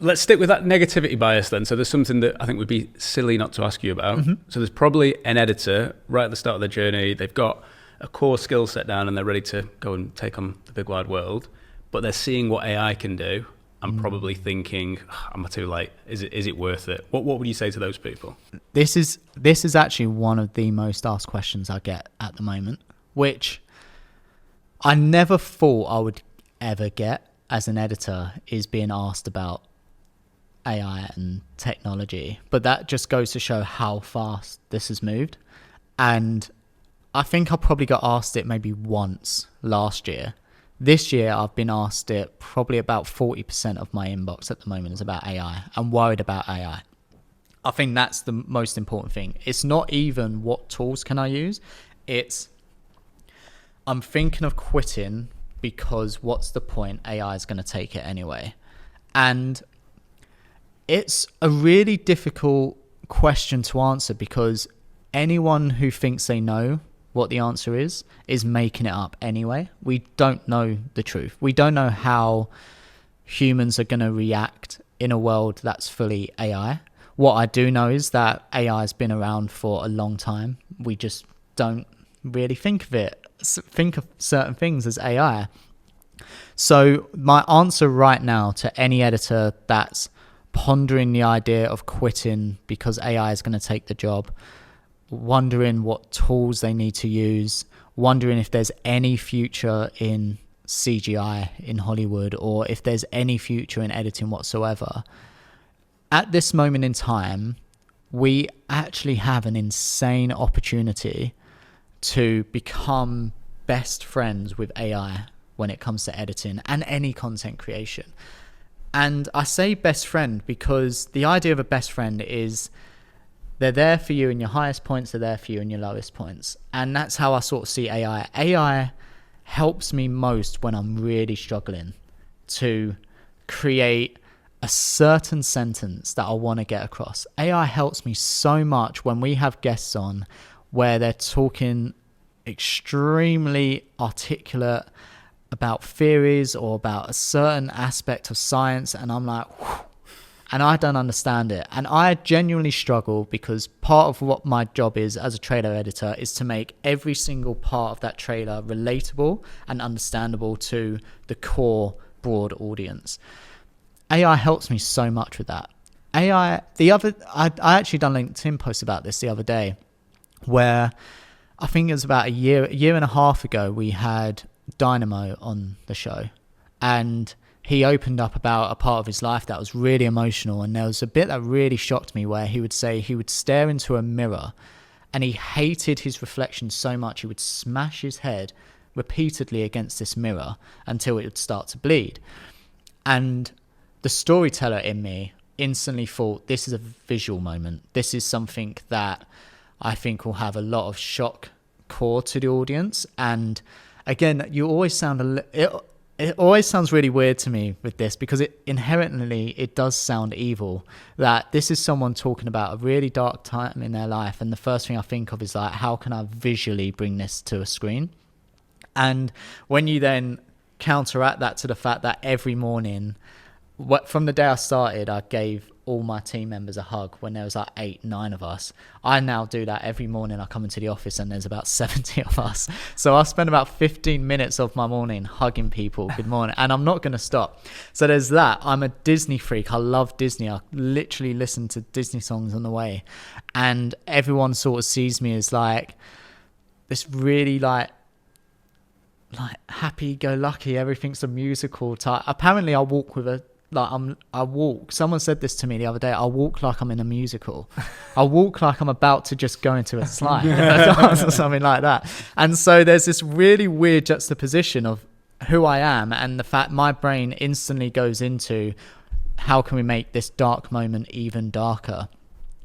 Let's stick with that negativity bias then. So there's something that I think would be silly not to ask you about. So there's probably an editor right at the start of their journey. They've got a core skill set down and they're ready to go and take on the big wide world, but they're seeing what AI can do and probably thinking, am I too late? Is it worth it? What would you say to those people? This is actually one of the most asked questions I get at the moment, which I never thought I would ever get as an editor, is being asked about AI and technology. But that just goes to show how fast this has moved. And I think I probably got asked it maybe once last year. This year, I've been asked it probably about 40% of my inbox at the moment is about AI. I'm worried about AI. I think that's the most important thing. It's not even what tools can I use. It's I'm thinking of quitting because what's the point? AI is going to take it anyway. And it's a really difficult question to answer, because anyone who thinks they know what the answer is making it up anyway. We don't know the truth. We don't know how humans are going to react in a world that's fully AI. What I do know is that AI has been around for a long time. We just don't really think of certain things as AI. So my answer right now to any editor that's pondering the idea of quitting because AI is going to take the job, wondering what tools they need to use, wondering if there's any future in CGI in Hollywood, or if there's any future in editing whatsoever. At this moment in time, we actually have an insane opportunity to become best friends with AI when it comes to editing and any content creation. And I say best friend because the idea of a best friend is they're there for you in your highest points, they're there for you in your lowest points. And that's how I sort of see AI. AI helps me most when I'm really struggling to create a certain sentence that I want to get across. AI helps me so much when we have guests on where they're talking extremely articulate about theories or about a certain aspect of science, and I'm like, whew, and I don't understand it. And I genuinely struggle, because part of what my job is as a trailer editor is to make every single part of that trailer relatable and understandable to the core broad audience. AI helps me so much with that. I actually done a LinkedIn post about this the other day, where I think it was about a year and a half ago, we had Dynamo on the show, and he opened up about a part of his life that was really emotional. And there was a bit that really shocked me, where he would say he would stare into a mirror and he hated his reflection so much he would smash his head repeatedly against this mirror until it would start to bleed. And the storyteller in me instantly thought, this is a visual moment. This is something that I think will have a lot of shock core to the audience. And again, you always sound it always sounds really weird to me with this, because it inherently does sound evil, that this is someone talking about a really dark time in their life, and the first thing I think of is like, how can I visually bring this to a screen? And when you then counteract that to the fact that every morning, from the day I started, I gave all my team members a hug when there was like 8-9 of us. I now do that every morning. I come into the office and there's about 70 of us. So I spend about 15 minutes of my morning hugging people. Good morning. And I'm not going to stop. So there's that. I'm a Disney freak. I love Disney. I literally listen to Disney songs on the way. And everyone sort of sees me as like this really like happy-go-lucky, everything's a musical type. Apparently I walk with a I walk. Someone said this to me the other day. I walk like I'm in a musical. I walk like I'm about to just go into a slide or something like that. And so there's this really weird juxtaposition of who I am and the fact my brain instantly goes into how can we make this dark moment even darker.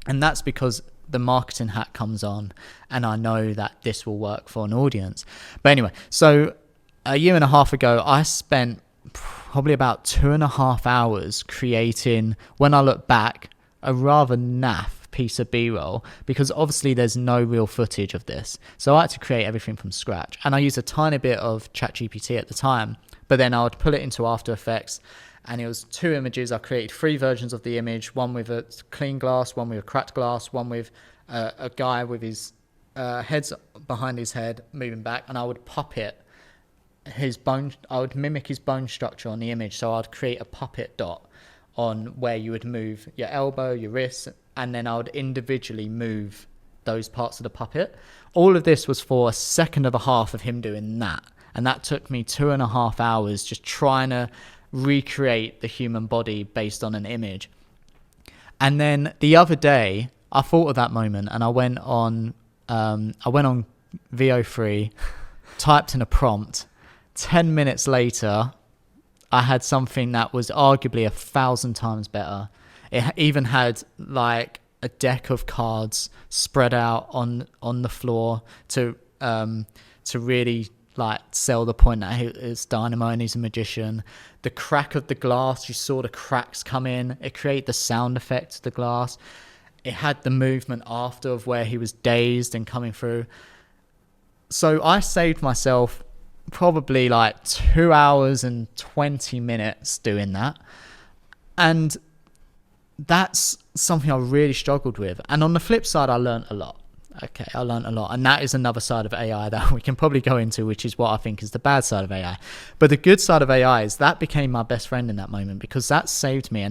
And that's because the marketing hat comes on and I know that this will work for an audience. But anyway, so a year and a half ago, I spent probably about 2.5 hours creating, when I look back, a rather naff piece of B-roll, because obviously there's no real footage of this. So I had to create everything from scratch. And I used a tiny bit of ChatGPT at the time, but then I would pull it into After Effects, and it was 2 images. I created 3 versions of the image, one with a clean glass, one with a cracked glass, one with a guy with his heads behind his head moving back, and I would puppet his bone. I would mimic his bone structure on the image. So I'd create a puppet dot on where you would move your elbow, your wrist, and then I would individually move those parts of the puppet. All of this was for 1.5 seconds of him doing that. And that took me 2.5 hours just trying to recreate the human body based on an image. And then the other day, I thought of that moment and I went on VO3, typed in a prompt. 10 minutes later, I had something that was arguably 1,000 times better. It even had like a deck of cards spread out on the floor to really like sell the point that it's Dynamo and he's a magician. The crack of the glass, you saw the cracks come in. It created the sound effect of the glass. It had the movement after of where he was dazed and coming through. So I saved myself probably like 2 hours and 20 minutes doing that. And that's something I really struggled with. And on the flip side, I learned a lot. Okay, I learned a lot. And that is another side of AI that we can probably go into, which is what I think is the bad side of AI. But the good side of AI is that became my best friend in that moment, because that saved me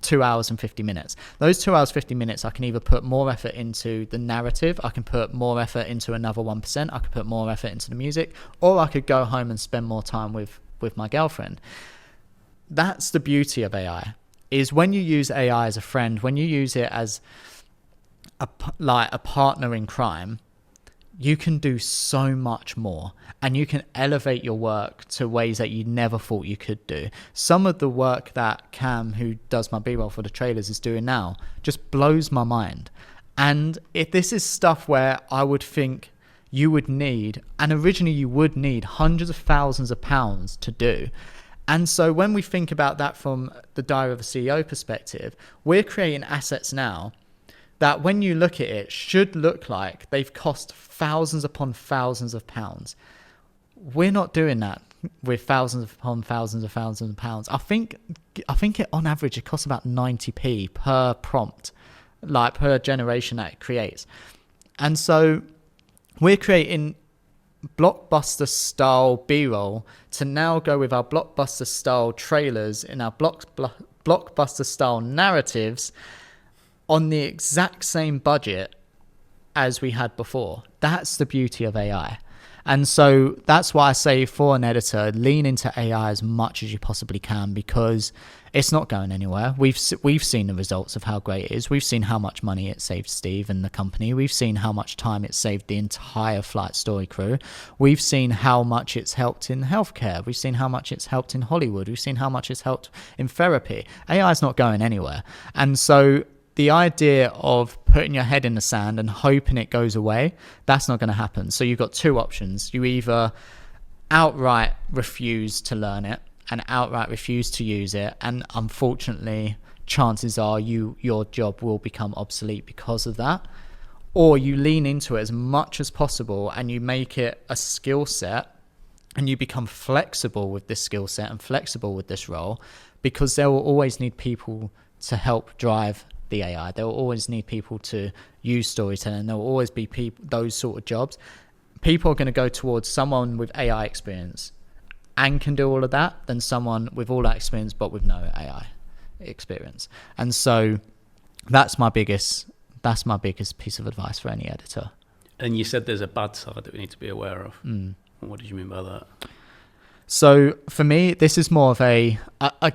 2 hours and 50 minutes. Those 2 hours, 50 minutes, I can either put more effort into the narrative, I can put more effort into another 1%, I could put more effort into the music, or I could go home and spend more time with my girlfriend. That's the beauty of AI, is when you use AI as a friend, when you use it as a partner in crime, you can do so much more and you can elevate your work to ways that you never thought you could do. Some of the work that Cam, who does my B-roll for the trailers, is doing now just blows my mind. And if this is stuff where I would think you would need, and originally you would need, hundreds of thousands of pounds to do. And so when we think about that from the Diary of a CEO perspective, we're creating assets now that when you look at it should look like they've cost thousands upon thousands of pounds. We're not doing that with thousands upon thousands of pounds. I think it on average it costs about 90p per prompt, like per generation that it creates. And so we're creating blockbuster style B-roll to now go with our blockbuster style trailers in our blockbuster style narratives on the exact same budget as we had before. That's the beauty of AI. And so that's why I say for an editor, lean into AI as much as you possibly can, because it's not going anywhere. We've seen the results of how great it is. We've seen how much money it saved Steve and the company. We've seen how much time it saved the entire Flight Story crew. We've seen how much it's helped in healthcare. We've seen how much it's helped in Hollywood. We've seen how much it's helped in therapy. AI is not going anywhere. And so the idea of putting your head in the sand and hoping it goes away, that's not going to happen. So you've got 2 options. You either outright refuse to learn it and outright refuse to use it, and unfortunately chances are your job will become obsolete because of that, or you lean into it as much as possible and you make it a skill set and you become flexible with this skill set and flexible with this role, because there will always need people to help drive the AI. There will always need people to use storytelling. There will always be those sort of jobs. People are going to go towards someone with AI experience and can do all of that than someone with all that experience but with no AI experience. And so that's my biggest piece of advice for any editor. And you said there's a bad side that we need to be aware of. What did you mean by that? So for me, this is more of I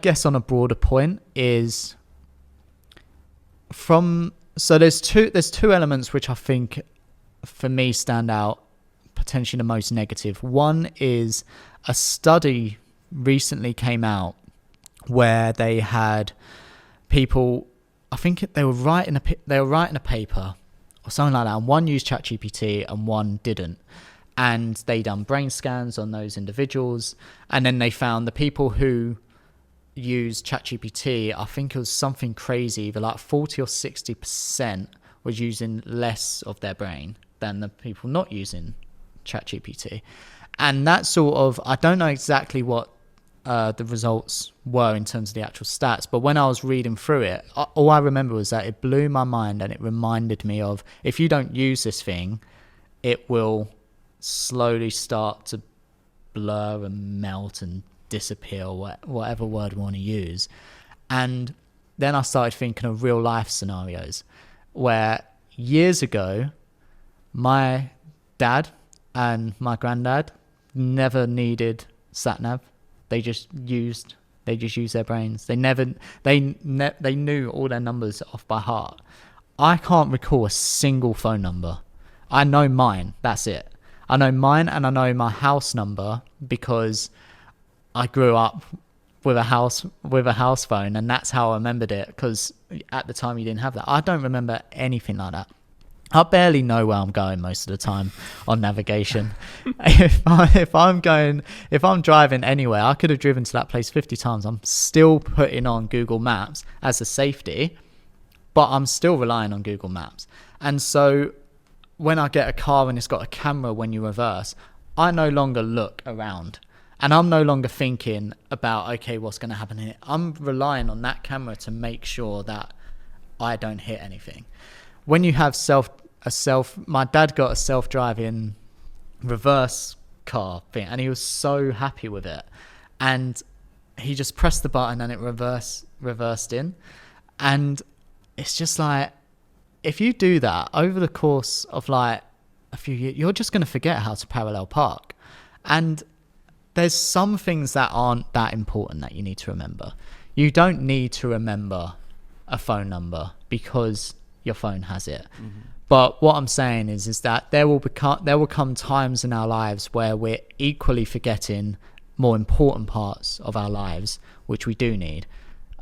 guess on a broader point is there's two elements which I think for me stand out potentially the most negative. One is a study recently came out where they had people, I think they were writing a paper or something like that, and one used ChatGPT and one didn't. And they done brain scans on those individuals, and then they found the people who used ChatGPT, I think it was something crazy, either like 40 or 60% was using less of their brain than the people not using ChatGPT. And that sort of, I don't know exactly what the results were in terms of the actual stats, but when I was reading through it, all I remember was that it blew my mind, and it reminded me of, if you don't use this thing, it will slowly start to blur and melt and disappear, or whatever word we want to use. And then I started thinking of real life scenarios where years ago my dad and my granddad never needed sat nav. They just used their brains. They knew all their numbers off by heart. I can't recall a single phone number. I know mine, that's it. I know mine, and I know my house number because I grew up with a house phone, and that's how I remembered it, because at the time you didn't have that. I don't remember anything like that. I barely know where I'm going most of the time on navigation. If I'm driving anywhere, I could have driven to that place 50 times. I'm still putting on Google Maps as a safety, but I'm still relying on Google Maps. And so when I get a car and it's got a camera when you reverse, I no longer look around, and I'm no longer thinking about, okay, what's going to happen here. I'm relying on that camera to make sure that I don't hit anything. When you have my dad got a self-driving reverse car thing, and he was so happy with it, and he just pressed the button and it reversed in. And it's just like, if you do that over the course of like a few years, you're just going to forget how to parallel park. And there's some things that aren't that important that you need to remember. You don't need to remember a phone number because your phone has it. Mm-hmm. But what I'm saying is that there will come times in our lives where we're equally forgetting more important parts of our lives, which we do need.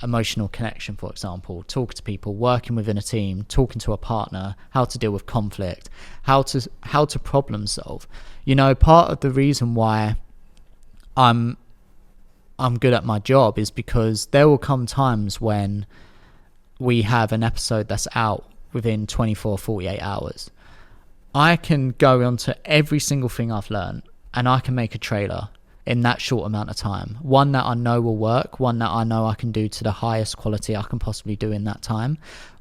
Emotional connection, for example, talking to people, working within a team, talking to a partner, how to deal with conflict, how to problem solve. You know, part of the reason why I'm good at my job is because there will come times when we have an episode that's out within 24, 48 hours. I can go onto every single thing I've learned, and I can make a trailer in that short amount of time. One that I know will work, one that I know I can do to the highest quality I can possibly do in that time.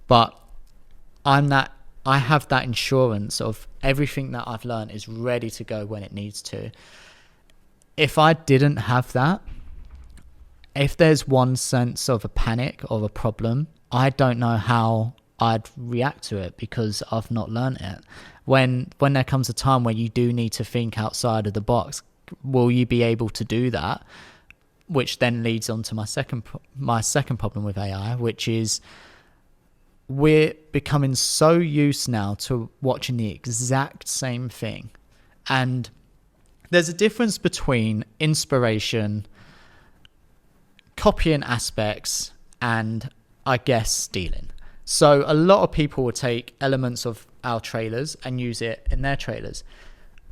But I have that insurance of everything that I've learned is ready to go when it needs to. If I didn't have that, if there's one sense of a panic or a problem, I don't know how I'd react to it because I've not learned it. When there comes a time where you do need to think outside of the box, will you be able to do that? Which then leads on to my second problem with AI, which is we're becoming so used now to watching the exact same thing. And there's a difference between inspiration, copying aspects, and I guess stealing. So a lot of people will take elements of our trailers and use it in their trailers.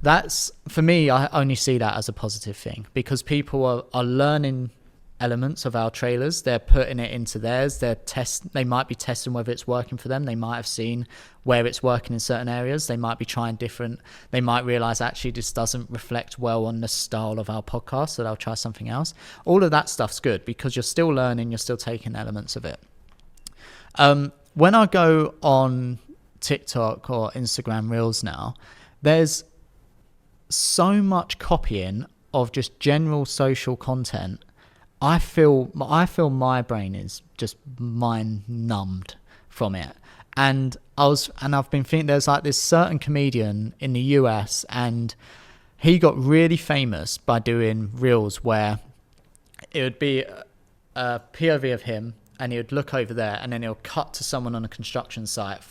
That's, for me, I only see that as a positive thing, because people are learning elements of our trailers. They're putting it into theirs. They might be testing whether it's working for them. They might have seen where it's working in certain areas. They might be trying different. They might realize actually this doesn't reflect well on the style of our podcast, so they'll try something else. All of that stuff's good because you're still learning. You're still taking elements of it. When I go on TikTok or Instagram Reels now, there's so much copying of just general social content. I feel my brain is just mind numbed from it. And I've been thinking, there's like this certain comedian in the US, and he got really famous by doing reels where it would be a POV of him, and he would look over there, and then he'll cut to someone on a construction site,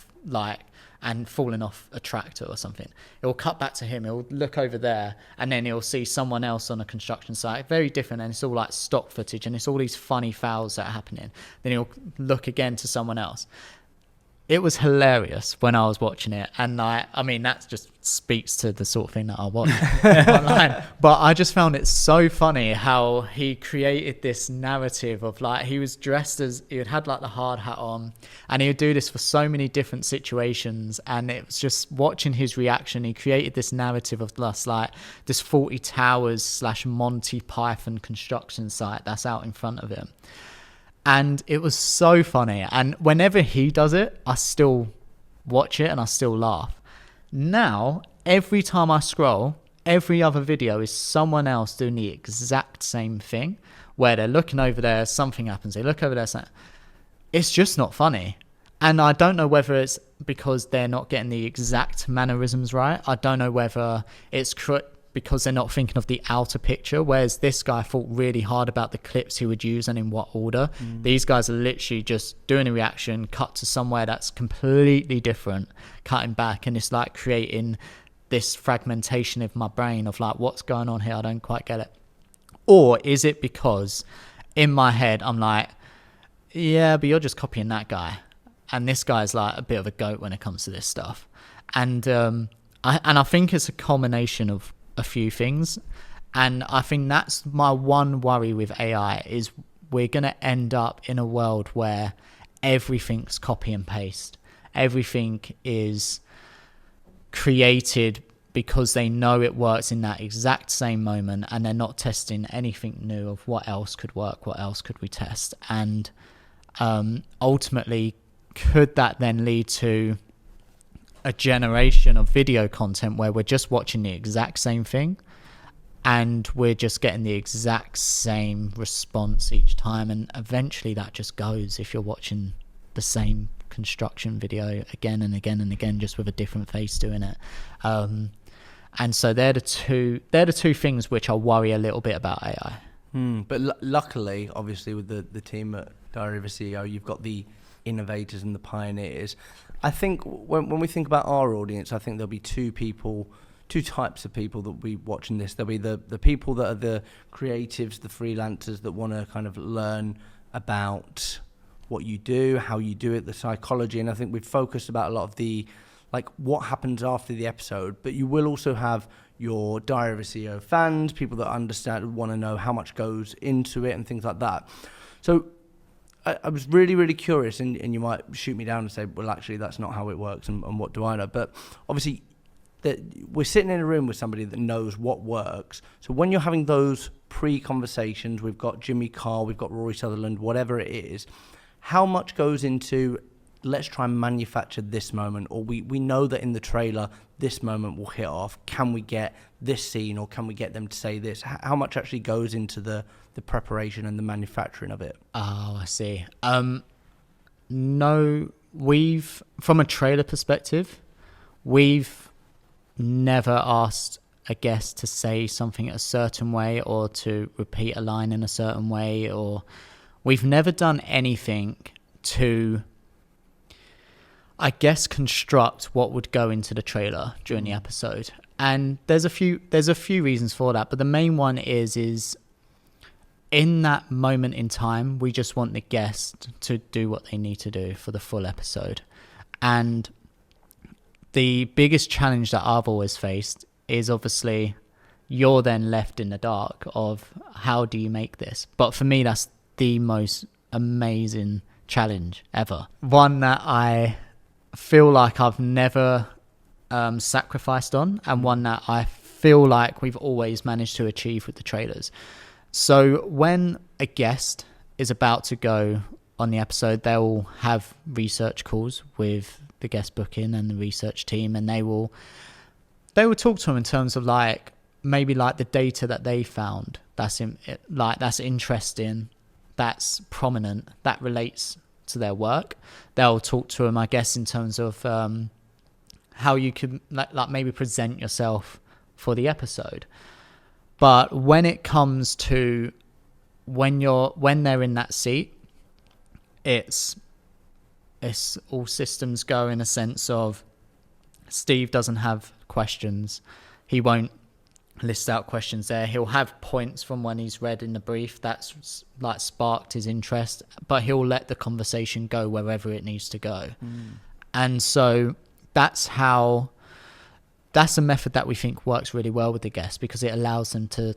and falling off a tractor or something. It will cut back to him, he'll look over there, and then he'll see someone else on a construction site, very different, and it's all like stock footage, and it's all these funny fouls that are happening. Then he'll look again to someone else. It was hilarious when I was watching it, and that just speaks to the sort of thing that I watch online. But I just found it so funny how he created this narrative of like, he was dressed as, he had like the hard hat on, and he would do this for so many different situations, and it was just watching his reaction. He created this narrative of this 40 Towers / Monty Python construction site that's out in front of him. And it was so funny. And whenever he does it, I still watch it and I still laugh. Now, every time I scroll, every other video is someone else doing the exact same thing, where they're looking over there, something happens, they look over there, something. It's just not funny. And I don't know whether it's because they're not getting the exact mannerisms right. I don't know whether it's because they're not thinking of the outer picture, whereas this guy thought really hard about the clips he would use and in what order. These guys are literally just doing a reaction, cut to somewhere that's completely different, cutting back, and it's like creating this fragmentation of my brain of like, what's going on here? I don't quite get it. Or is it because in my head I'm like, yeah, but you're just copying that guy, and this guy's like a bit of a goat when it comes to this stuff. And I think it's a culmination of a few things, and I think that's my one worry with AI, is we're going to end up in a world where everything's copy and paste. Everything is created because they know it works in that exact same moment, and they're not testing anything new of what else could work, what else could we test. And ultimately, could that then lead to a generation of video content where we're just watching the exact same thing and we're just getting the exact same response each time, and eventually that just goes if you're watching the same construction video again and again and again, just with a different face doing it. And so they're the two things which I worry a little bit about AI. But luckily, obviously, with the team at Diary of a CEO, you've got the innovators and the pioneers. I think when we think about our audience, I think there'll be two types of people that will be watching this. There'll be the people that are the creatives, the freelancers that want to kind of learn about what you do, how you do it, the psychology. And I think we've focused about a lot of the, like, what happens after the episode. But you will also have your Diary of a CEO fans, people that understand, want to know how much goes into it and things like that. So I was really, really curious, and you might shoot me down and say, well, actually, that's not how it works, and what do I know? But obviously, we're sitting in a room with somebody that knows what works. So when you're having those pre-conversations, we've got Jimmy Carr, we've got Rory Sutherland, whatever it is, how much goes into, let's try and manufacture this moment, or we know that in the trailer, this moment will hit off. Can we get this scene, or can we get them to say this? How much actually goes into the preparation and the manufacturing of it? Oh, I see. No, from a trailer perspective, we've never asked a guest to say something a certain way or to repeat a line in a certain way, or we've never done anything to, I guess, construct what would go into the trailer during the episode. And there's a few reasons for that, but the main one is in that moment in time, we just want the guest to do what they need to do for the full episode. And the biggest challenge that I've always faced is, obviously, you're then left in the dark of how do you make this? But for me, that's the most amazing challenge ever. One that I feel like I've never sacrificed on, and one that I feel like we've always managed to achieve with the trailers. So when a guest is about to go on the episode, they'll have research calls with the guest booking and the research team, and they will talk to them in terms of like maybe like the data that they found that's interesting, that's prominent, that relates to their work. They'll talk to them, I guess, in terms of how you could like maybe present yourself for the episode. But when it comes to when they're in that seat, it's all systems go, in a sense of Steve doesn't have questions. He won't list out questions there. He'll have points from when he's read in the brief that's like sparked his interest, but he'll let the conversation go wherever it needs to go. And so that's a method that we think works really well with the guests, because it allows them to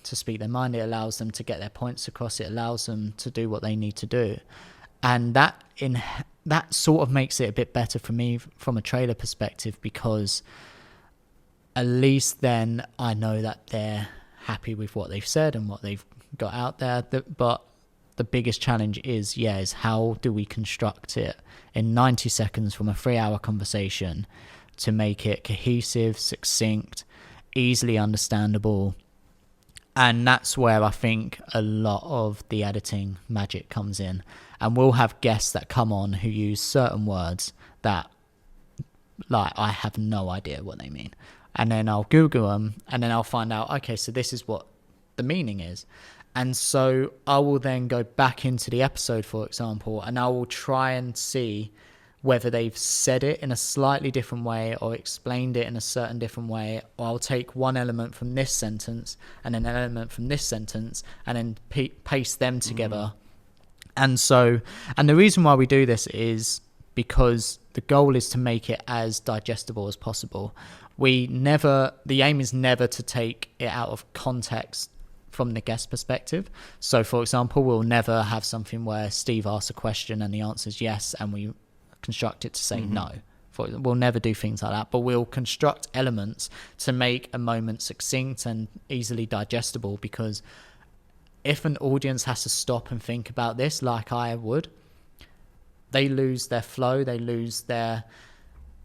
speak their mind, it allows them to get their points across, it allows them to do what they need to do. And that sort of makes it a bit better for me from a trailer perspective, because at least then I know that they're happy with what they've said and what they've got out there. But the biggest challenge is how do we construct it in 90 seconds from a 3-hour conversation to make it cohesive, succinct, easily understandable. And that's where I think a lot of the editing magic comes in. And we'll have guests that come on who use certain words that, like, I have no idea what they mean. And then I'll Google them, and then I'll find out, okay, so this is what the meaning is. And so I will then go back into the episode, for example, and I will try and see whether they've said it in a slightly different way or explained it in a certain different way. Or I'll take one element from this sentence and an element from this sentence and then paste them together. And the reason why we do this is because the goal is to make it as digestible as possible. The aim is never to take it out of context from the guest perspective. So for example, we'll never have something where Steve asks a question and the answer is yes, and we construct it to say no. We'll never do things like that, but we'll construct elements to make a moment succinct and easily digestible, because if an audience has to stop and think about this like I would, they lose their flow, they lose their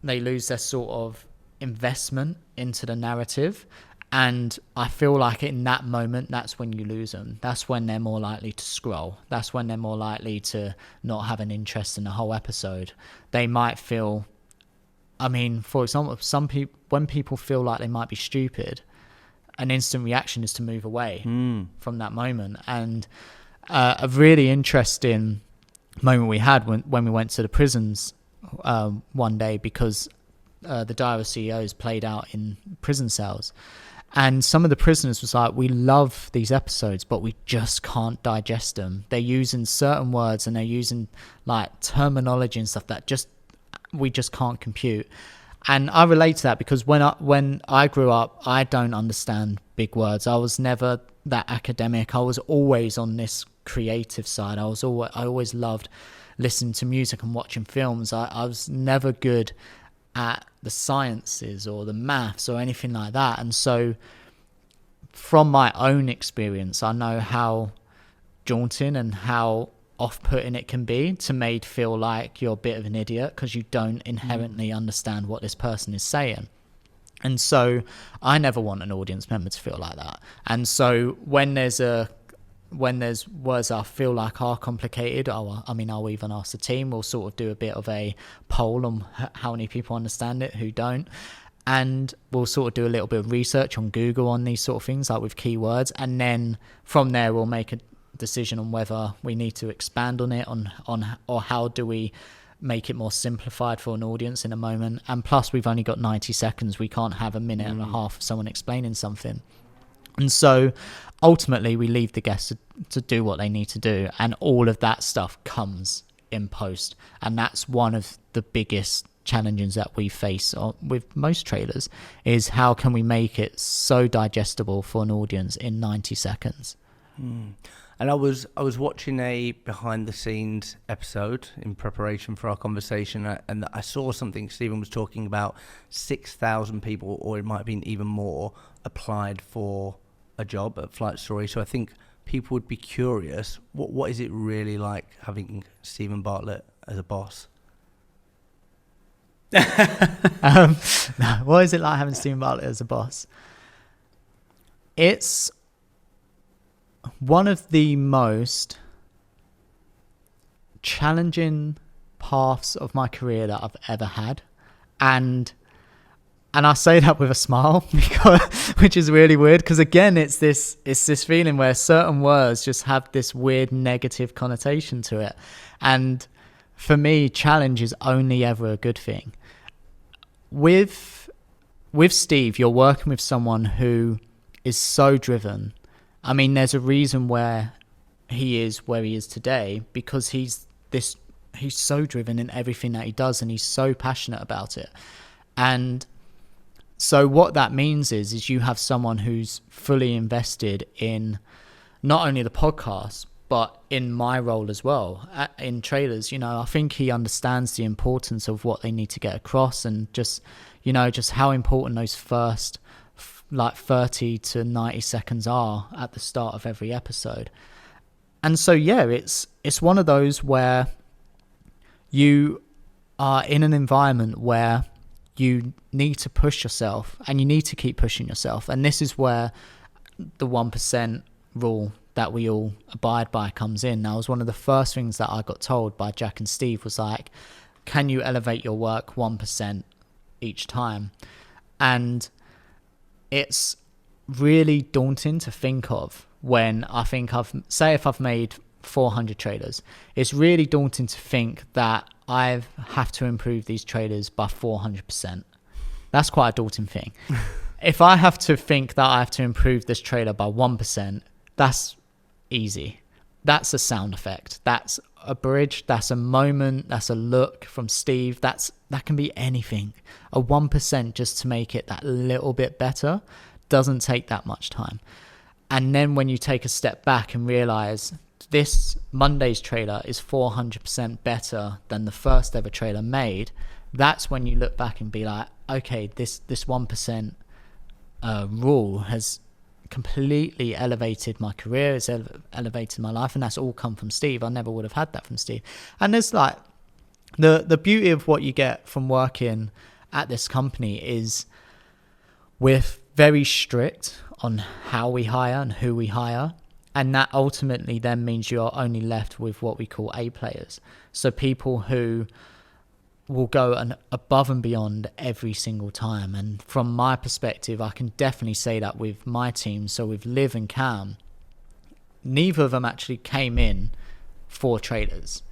sort of investment into the narrative. And I feel like in that moment, that's when you lose them. That's when they're more likely to scroll. That's when they're more likely to not have an interest in the whole episode. They might feel, for example, when people feel like they might be stupid, an instant reaction is to move away from that moment. And a really interesting moment we had when we went to the prisons one day, because the Diary of CEOs played out in prison cells. And some of the prisoners was like, we love these episodes, but we just can't digest them. They're using certain words and they're using like terminology and stuff that we just can't compute. And I relate to that, because when I grew up, I don't understand big words. I was never that academic. I was always on this creative side. I always loved listening to music and watching films. I was never good at the sciences or the maths or anything like that. And so from my own experience, I know how daunting and how off-putting it can be to made feel like you're a bit of an idiot because you don't inherently understand what this person is saying. And so I never want an audience member to feel like that. And so when there's words I feel like are complicated, I'll even ask the team. We'll sort of do a bit of a poll on how many people understand it, who don't. And we'll sort of do a little bit of research on Google on these sort of things, like with keywords. And then from there, we'll make a decision on whether we need to expand on it, or how do we make it more simplified for an audience in a moment. And plus, we've only got 90 seconds. We can't have a minute and a half of someone explaining something. And so ultimately we leave the guests to do what they need to do, and all of that stuff comes in post. And that's one of the biggest challenges that we face with most trailers, is how can we make it so digestible for an audience in 90 seconds. And I was watching a behind the scenes episode in preparation for our conversation, and I saw something Stephen was talking about. 6,000 people, or it might have been even more, applied for a job at Flight Story. So I think people would be curious, what is it really like having Stephen Bartlett as a boss? What is it like having Stephen Bartlett as a boss? It's one of the most challenging paths of my career that I've ever had. And And I say that with a smile, because, which is really weird, because again, it's this feeling where certain words just have this weird negative connotation to it. And for me, challenge is only ever a good thing. With Steve, you're working with someone who is so driven. I mean, there's a reason where he is where he is today, because he's so driven in everything that he does, and he's so passionate about it. And so what that means is you have someone who's fully invested in not only the podcast, but in my role as well in trailers. You know, I think he understands the importance of what they need to get across, and just how important those first like 30 to 90 seconds are at the start of every episode. And so, yeah, it's one of those where you are in an environment where you need to push yourself, and you need to keep pushing yourself. And this is where the 1% rule that we all abide by comes in. That was one of the first things that I got told by Jack and Steve, was like, can you elevate your work 1% each time? And it's really daunting to think of when I think if I've made 400 trailers, it's really daunting to think that I have to improve these trailers by 400%. That's quite a daunting thing. If I have to think that I have to improve this trailer by 1%, that's easy. That's a sound effect. That's a bridge. That's a moment. That's a look from Steve. That can be anything. A 1% just to make it that little bit better doesn't take that much time. And then when you take a step back and realize this Monday's trailer is 400% better than the first ever trailer made, that's when you look back and be like, okay, this 1% rule has completely elevated my career, it's elevated my life, and that's all come from Steve. I never would have had that from Steve. And there's like the beauty of what you get from working at this company is we're very strict on how we hire and who we hire. And that ultimately then means you're only left with what we call A players. So people who will go above and beyond every single time. And from my perspective, I can definitely say that with my team. So with Liv and Cam, neither of them actually came in for trailers.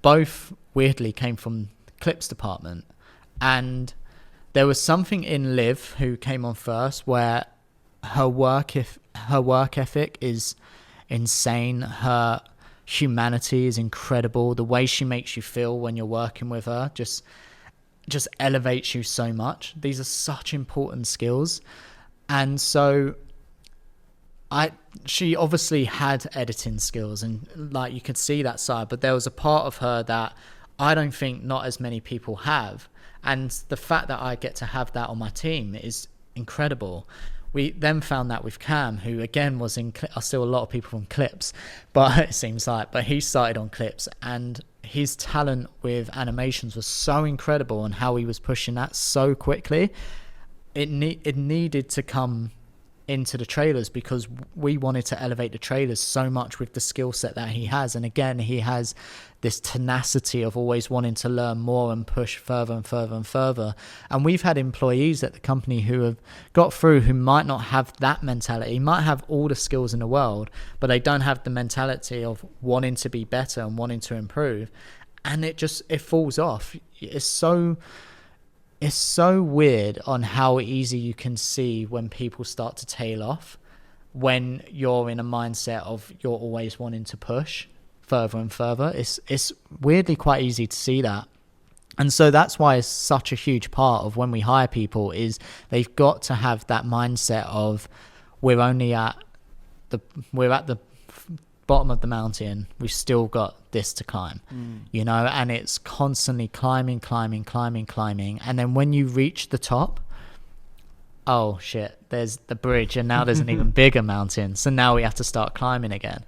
Both weirdly came from the clips department. And there was something in Liv, who came on first, where her work ethic is insane. Her humanity is incredible. The way she makes you feel when you're working with her just elevates you so much. These are such important skills. And so she obviously had editing skills, and like you could see that side, but there was a part of her that I don't think not as many people have. And the fact that I get to have that on my team is incredible. We then found that with Cam, who again was I still a lot of people from clips, but it seems like, but he started on clips, and his talent with animations was so incredible, and how he was pushing that so quickly. It needed to come into the trailers, because we wanted to elevate the trailers so much with the skill set that he has. And again, he has this tenacity of always wanting to learn more and push further and further and further. And we've had employees at the company who have got through who might not have that mentality, might have all the skills in the world, but they don't have the mentality of wanting to be better and wanting to improve. And it falls off. It's so weird on how easy you can see when people start to tail off, when you're in a mindset of you're always wanting to push further and further. It's weirdly quite easy to see that. And so that's why it's such a huge part of when we hire people, is they've got to have that mindset of we're at the bottom of the mountain, we've still got this to climb, and it's constantly climbing. And then when you reach the top, oh shit, there's the bridge, and now there's an even bigger mountain. So now we have to start climbing again.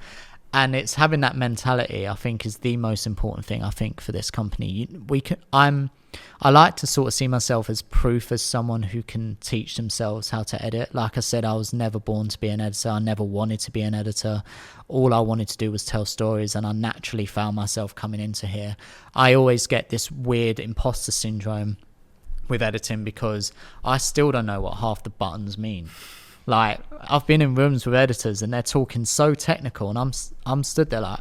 And it's having that mentality, I think, is the most important thing, I think, for this company. I like to sort of see myself as proof as someone who can teach themselves how to edit. Like I said, I was never born to be an editor. I never wanted to be an editor. All I wanted to do was tell stories, and I naturally found myself coming into here. I always get this weird imposter syndrome with editing because I still don't know what half the buttons mean. Like, I've been in rooms with editors and they're talking so technical, and I'm stood there like,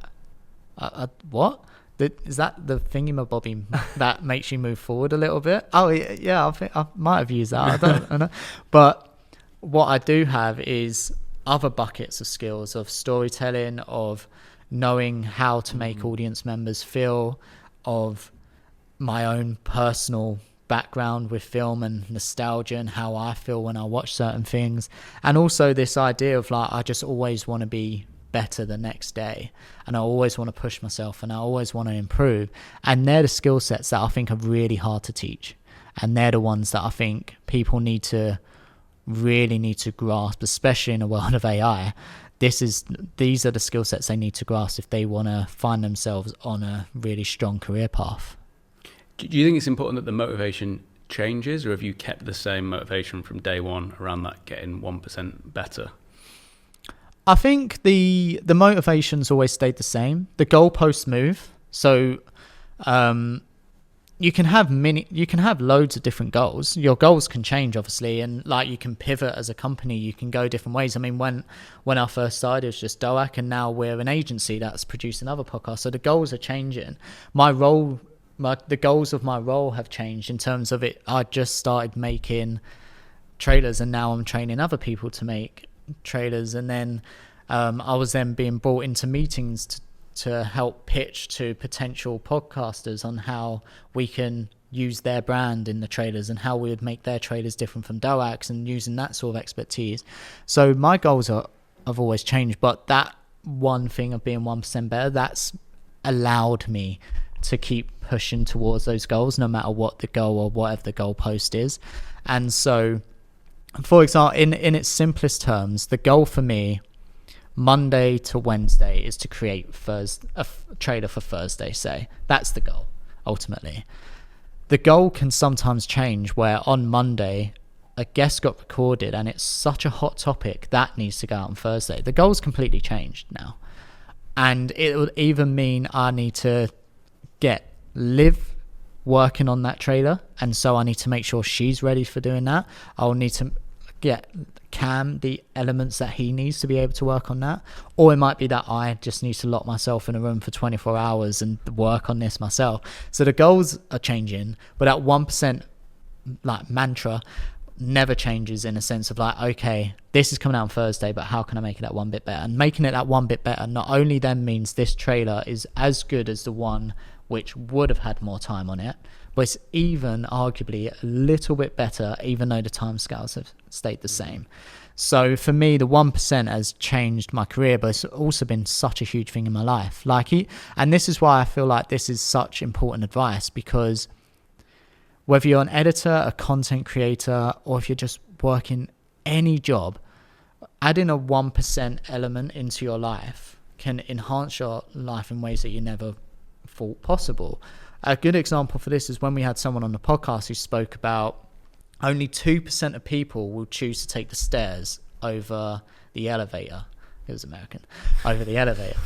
what? Is that the thingamabobby that makes you move forward a little bit? Oh yeah, I think I might have used that. I don't know. But what I do have is other buckets of skills of storytelling, of knowing how to make audience members feel, of my own personal background with film and nostalgia and how I feel when I watch certain things, and also this idea of like, I just always want to be better the next day, and I always want to push myself, and I always want to improve. And they're the skill sets that I think are really hard to teach, and they're the ones that I think people really need to grasp, especially in a world of AI. These are the skill sets they need to grasp if they want to find themselves on a really strong career path. Do you think it's important that the motivation changes, or have you kept the same motivation from day one around that getting 1% better? I think the motivation's always stayed the same. The goalposts move, so you can have loads of different goals. Your goals can change, obviously, and like you can pivot as a company. You can go different ways. I mean, when I first started, it was just DOAC, and now we're an agency that's producing other podcasts. So the goals are changing. The goals of my role have changed in terms of it. I just started making trailers, and now I'm training other people to make trailers, and then I was then being brought into meetings to help pitch to potential podcasters on how we can use their brand in the trailers and how we would make their trailers different from DOAC's, and using that sort of expertise. So my goals have always changed, but that one thing of being 1% better, that's allowed me to keep pushing towards those goals, no matter what the goal or whatever the goalpost is. And so, for example, in its simplest terms, the goal for me, Monday to Wednesday, is to create a trailer for Thursday, say. That's the goal, ultimately. The goal can sometimes change, where on Monday, a guest got recorded and it's such a hot topic that needs to go out on Thursday. The goal's completely changed now. And it would even mean I need to get Liv working on that trailer, and so I need to make sure she's ready for doing that. I'll need to get Cam the elements that he needs to be able to work on that, or it might be that I just need to lock myself in a room for 24 hours and work on this myself. So the goals are changing, but that 1% like mantra never changes, in a sense of like, okay, this is coming out on Thursday, but how can I make it that one bit better? And making it that one bit better not only then means this trailer is as good as the one which would have had more time on it, but it's even arguably a little bit better, even though the timescales have stayed the same. So for me, the 1% has changed my career, but it's also been such a huge thing in my life. And this is why I feel like this is such important advice, because whether you're an editor, a content creator, or if you're just working any job, adding a 1% element into your life can enhance your life in ways that you never thought possible. A good example for this is when we had someone on the podcast who spoke about only 2% of people will choose to take the stairs over the elevator. It was American. Over the elevator.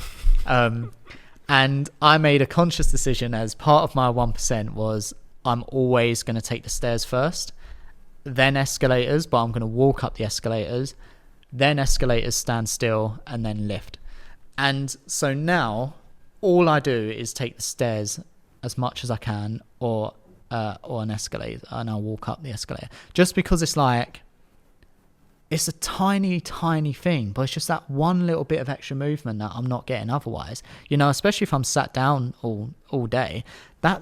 And I made a conscious decision as part of my 1% was I'm always going to take the stairs first, then escalators, but I'm going to walk up the escalators, then escalators, stand still, and then lift. And so now all I do is take the stairs as much as I can, or an escalator, and I'll walk up the escalator. Just because it's like, it's a tiny, tiny thing, but it's just that one little bit of extra movement that I'm not getting otherwise. You know, especially if I'm sat down all day, that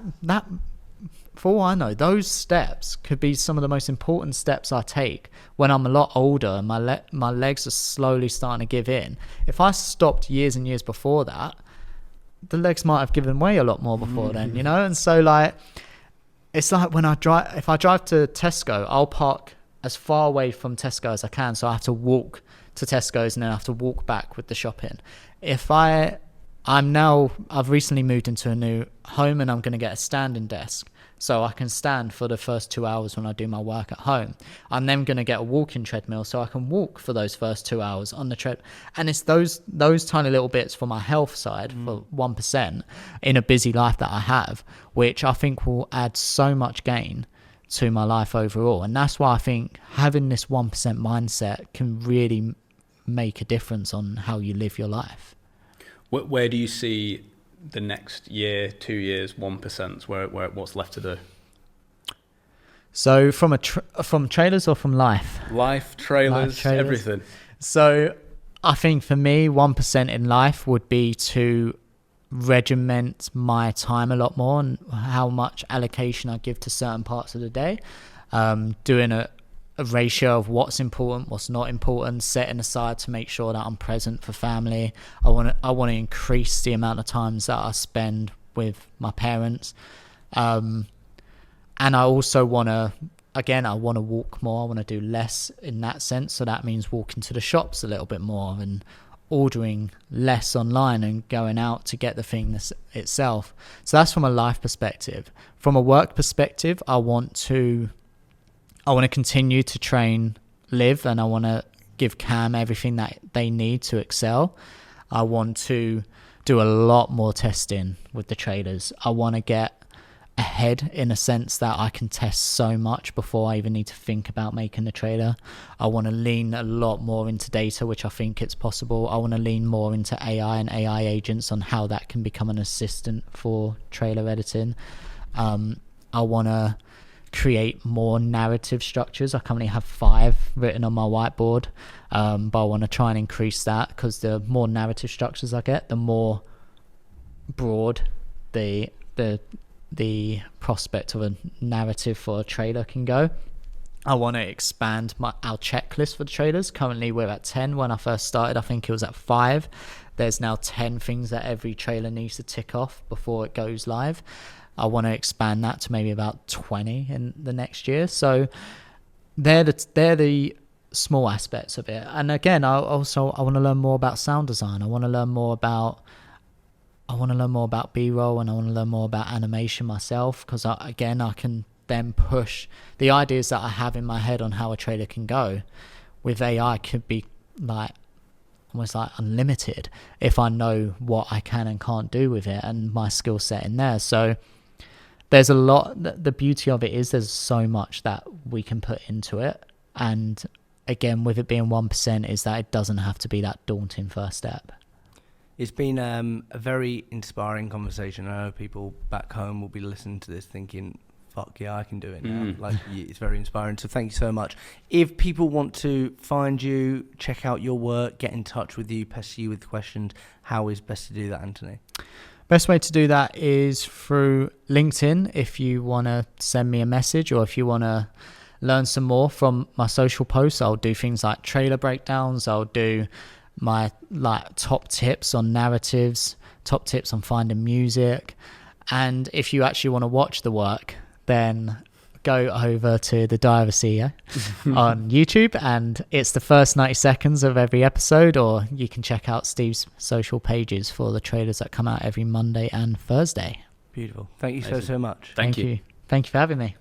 for all I know, those steps could be some of the most important steps I take when I'm a lot older and my legs are slowly starting to give in. If I stopped years and years before that, the legs might have given way a lot more before then, you know? And so like, it's like if I drive to Tesco, I'll park as far away from Tesco as I can, so I have to walk to Tesco's and then I have to walk back with the shopping. I've recently moved into a new home and I'm going to get a standing desk, so I can stand for the first 2 hours when I do my work at home. I'm then going to get a walking treadmill so I can walk for those first 2 hours on the tread. And it's those tiny little bits for my health side, for 1% in a busy life that I have, which I think will add so much gain to my life overall. And that's why I think having this 1% mindset can really make a difference on how you live your life. Where do you see the next year, 2 years, 1%? What's left to do? So from from trailers or from life? Life, trailers, everything. So I think for me, 1% in life would be to regiment my time a lot more and how much allocation I give to certain parts of the day. Doing a ratio of what's important, what's not important, setting aside to make sure that I'm present for family. I want to increase the amount of times that I spend with my parents. And I also want to walk more. I want to do less in that sense. So that means walking to the shops a little bit more and ordering less online and going out to get the thing itself. So that's from a life perspective. From a work perspective, I want to continue to train Liv, and I want to give Cam everything that they need to excel. I want to do a lot more testing with the trailers. I want to get ahead in a sense that I can test so much before I even need to think about making the trailer. I want to lean a lot more into data, which I think it's possible. I want to lean more into AI and AI agents on how that can become an assistant for trailer editing. I want to create more narrative structures. I currently have 5 written on my whiteboard, but I want to try and increase that, because the more narrative structures I get, the more broad the prospect of a narrative for a trailer can go. I want to expand our checklist for the trailers. Currently we're at 10. When I first started, I think it was at 5. There's now 10 things that every trailer needs to tick off before it goes live. I want to expand that to maybe about 20 in the next year. So they're the small aspects of it. And again, I want to learn more about sound design. I want to learn more about B-roll, and I want to learn more about animation myself, because I can then push the ideas that I have in my head on how a trailer can go. With AI, could be like almost like unlimited if I know what I can and can't do with it and my skill set in there. So there's a lot. The beauty of it is there's so much that we can put into it, and again, with it being 1%, is that it doesn't have to be that daunting first step. It's been a very inspiring conversation. I know people back home will be listening to this thinking, fuck yeah, I can do it now. It's very inspiring. So thank you so much. If people want to find you, check out your work, get in touch with you, pester you with questions, how is best to do that, Anthony? Best way to do that is through LinkedIn. If you want to send me a message, or if you want to learn some more from my social posts, I'll do things like trailer breakdowns. I'll do my top tips on narratives, top tips on finding music. And if you actually want to watch the work, then go over to the Diary of a CEO on YouTube, and it's the first 90 seconds of every episode, or you can check out Steve's social pages for the trailers that come out every Monday and Thursday. Beautiful. Thank you so much. Thank you for having me.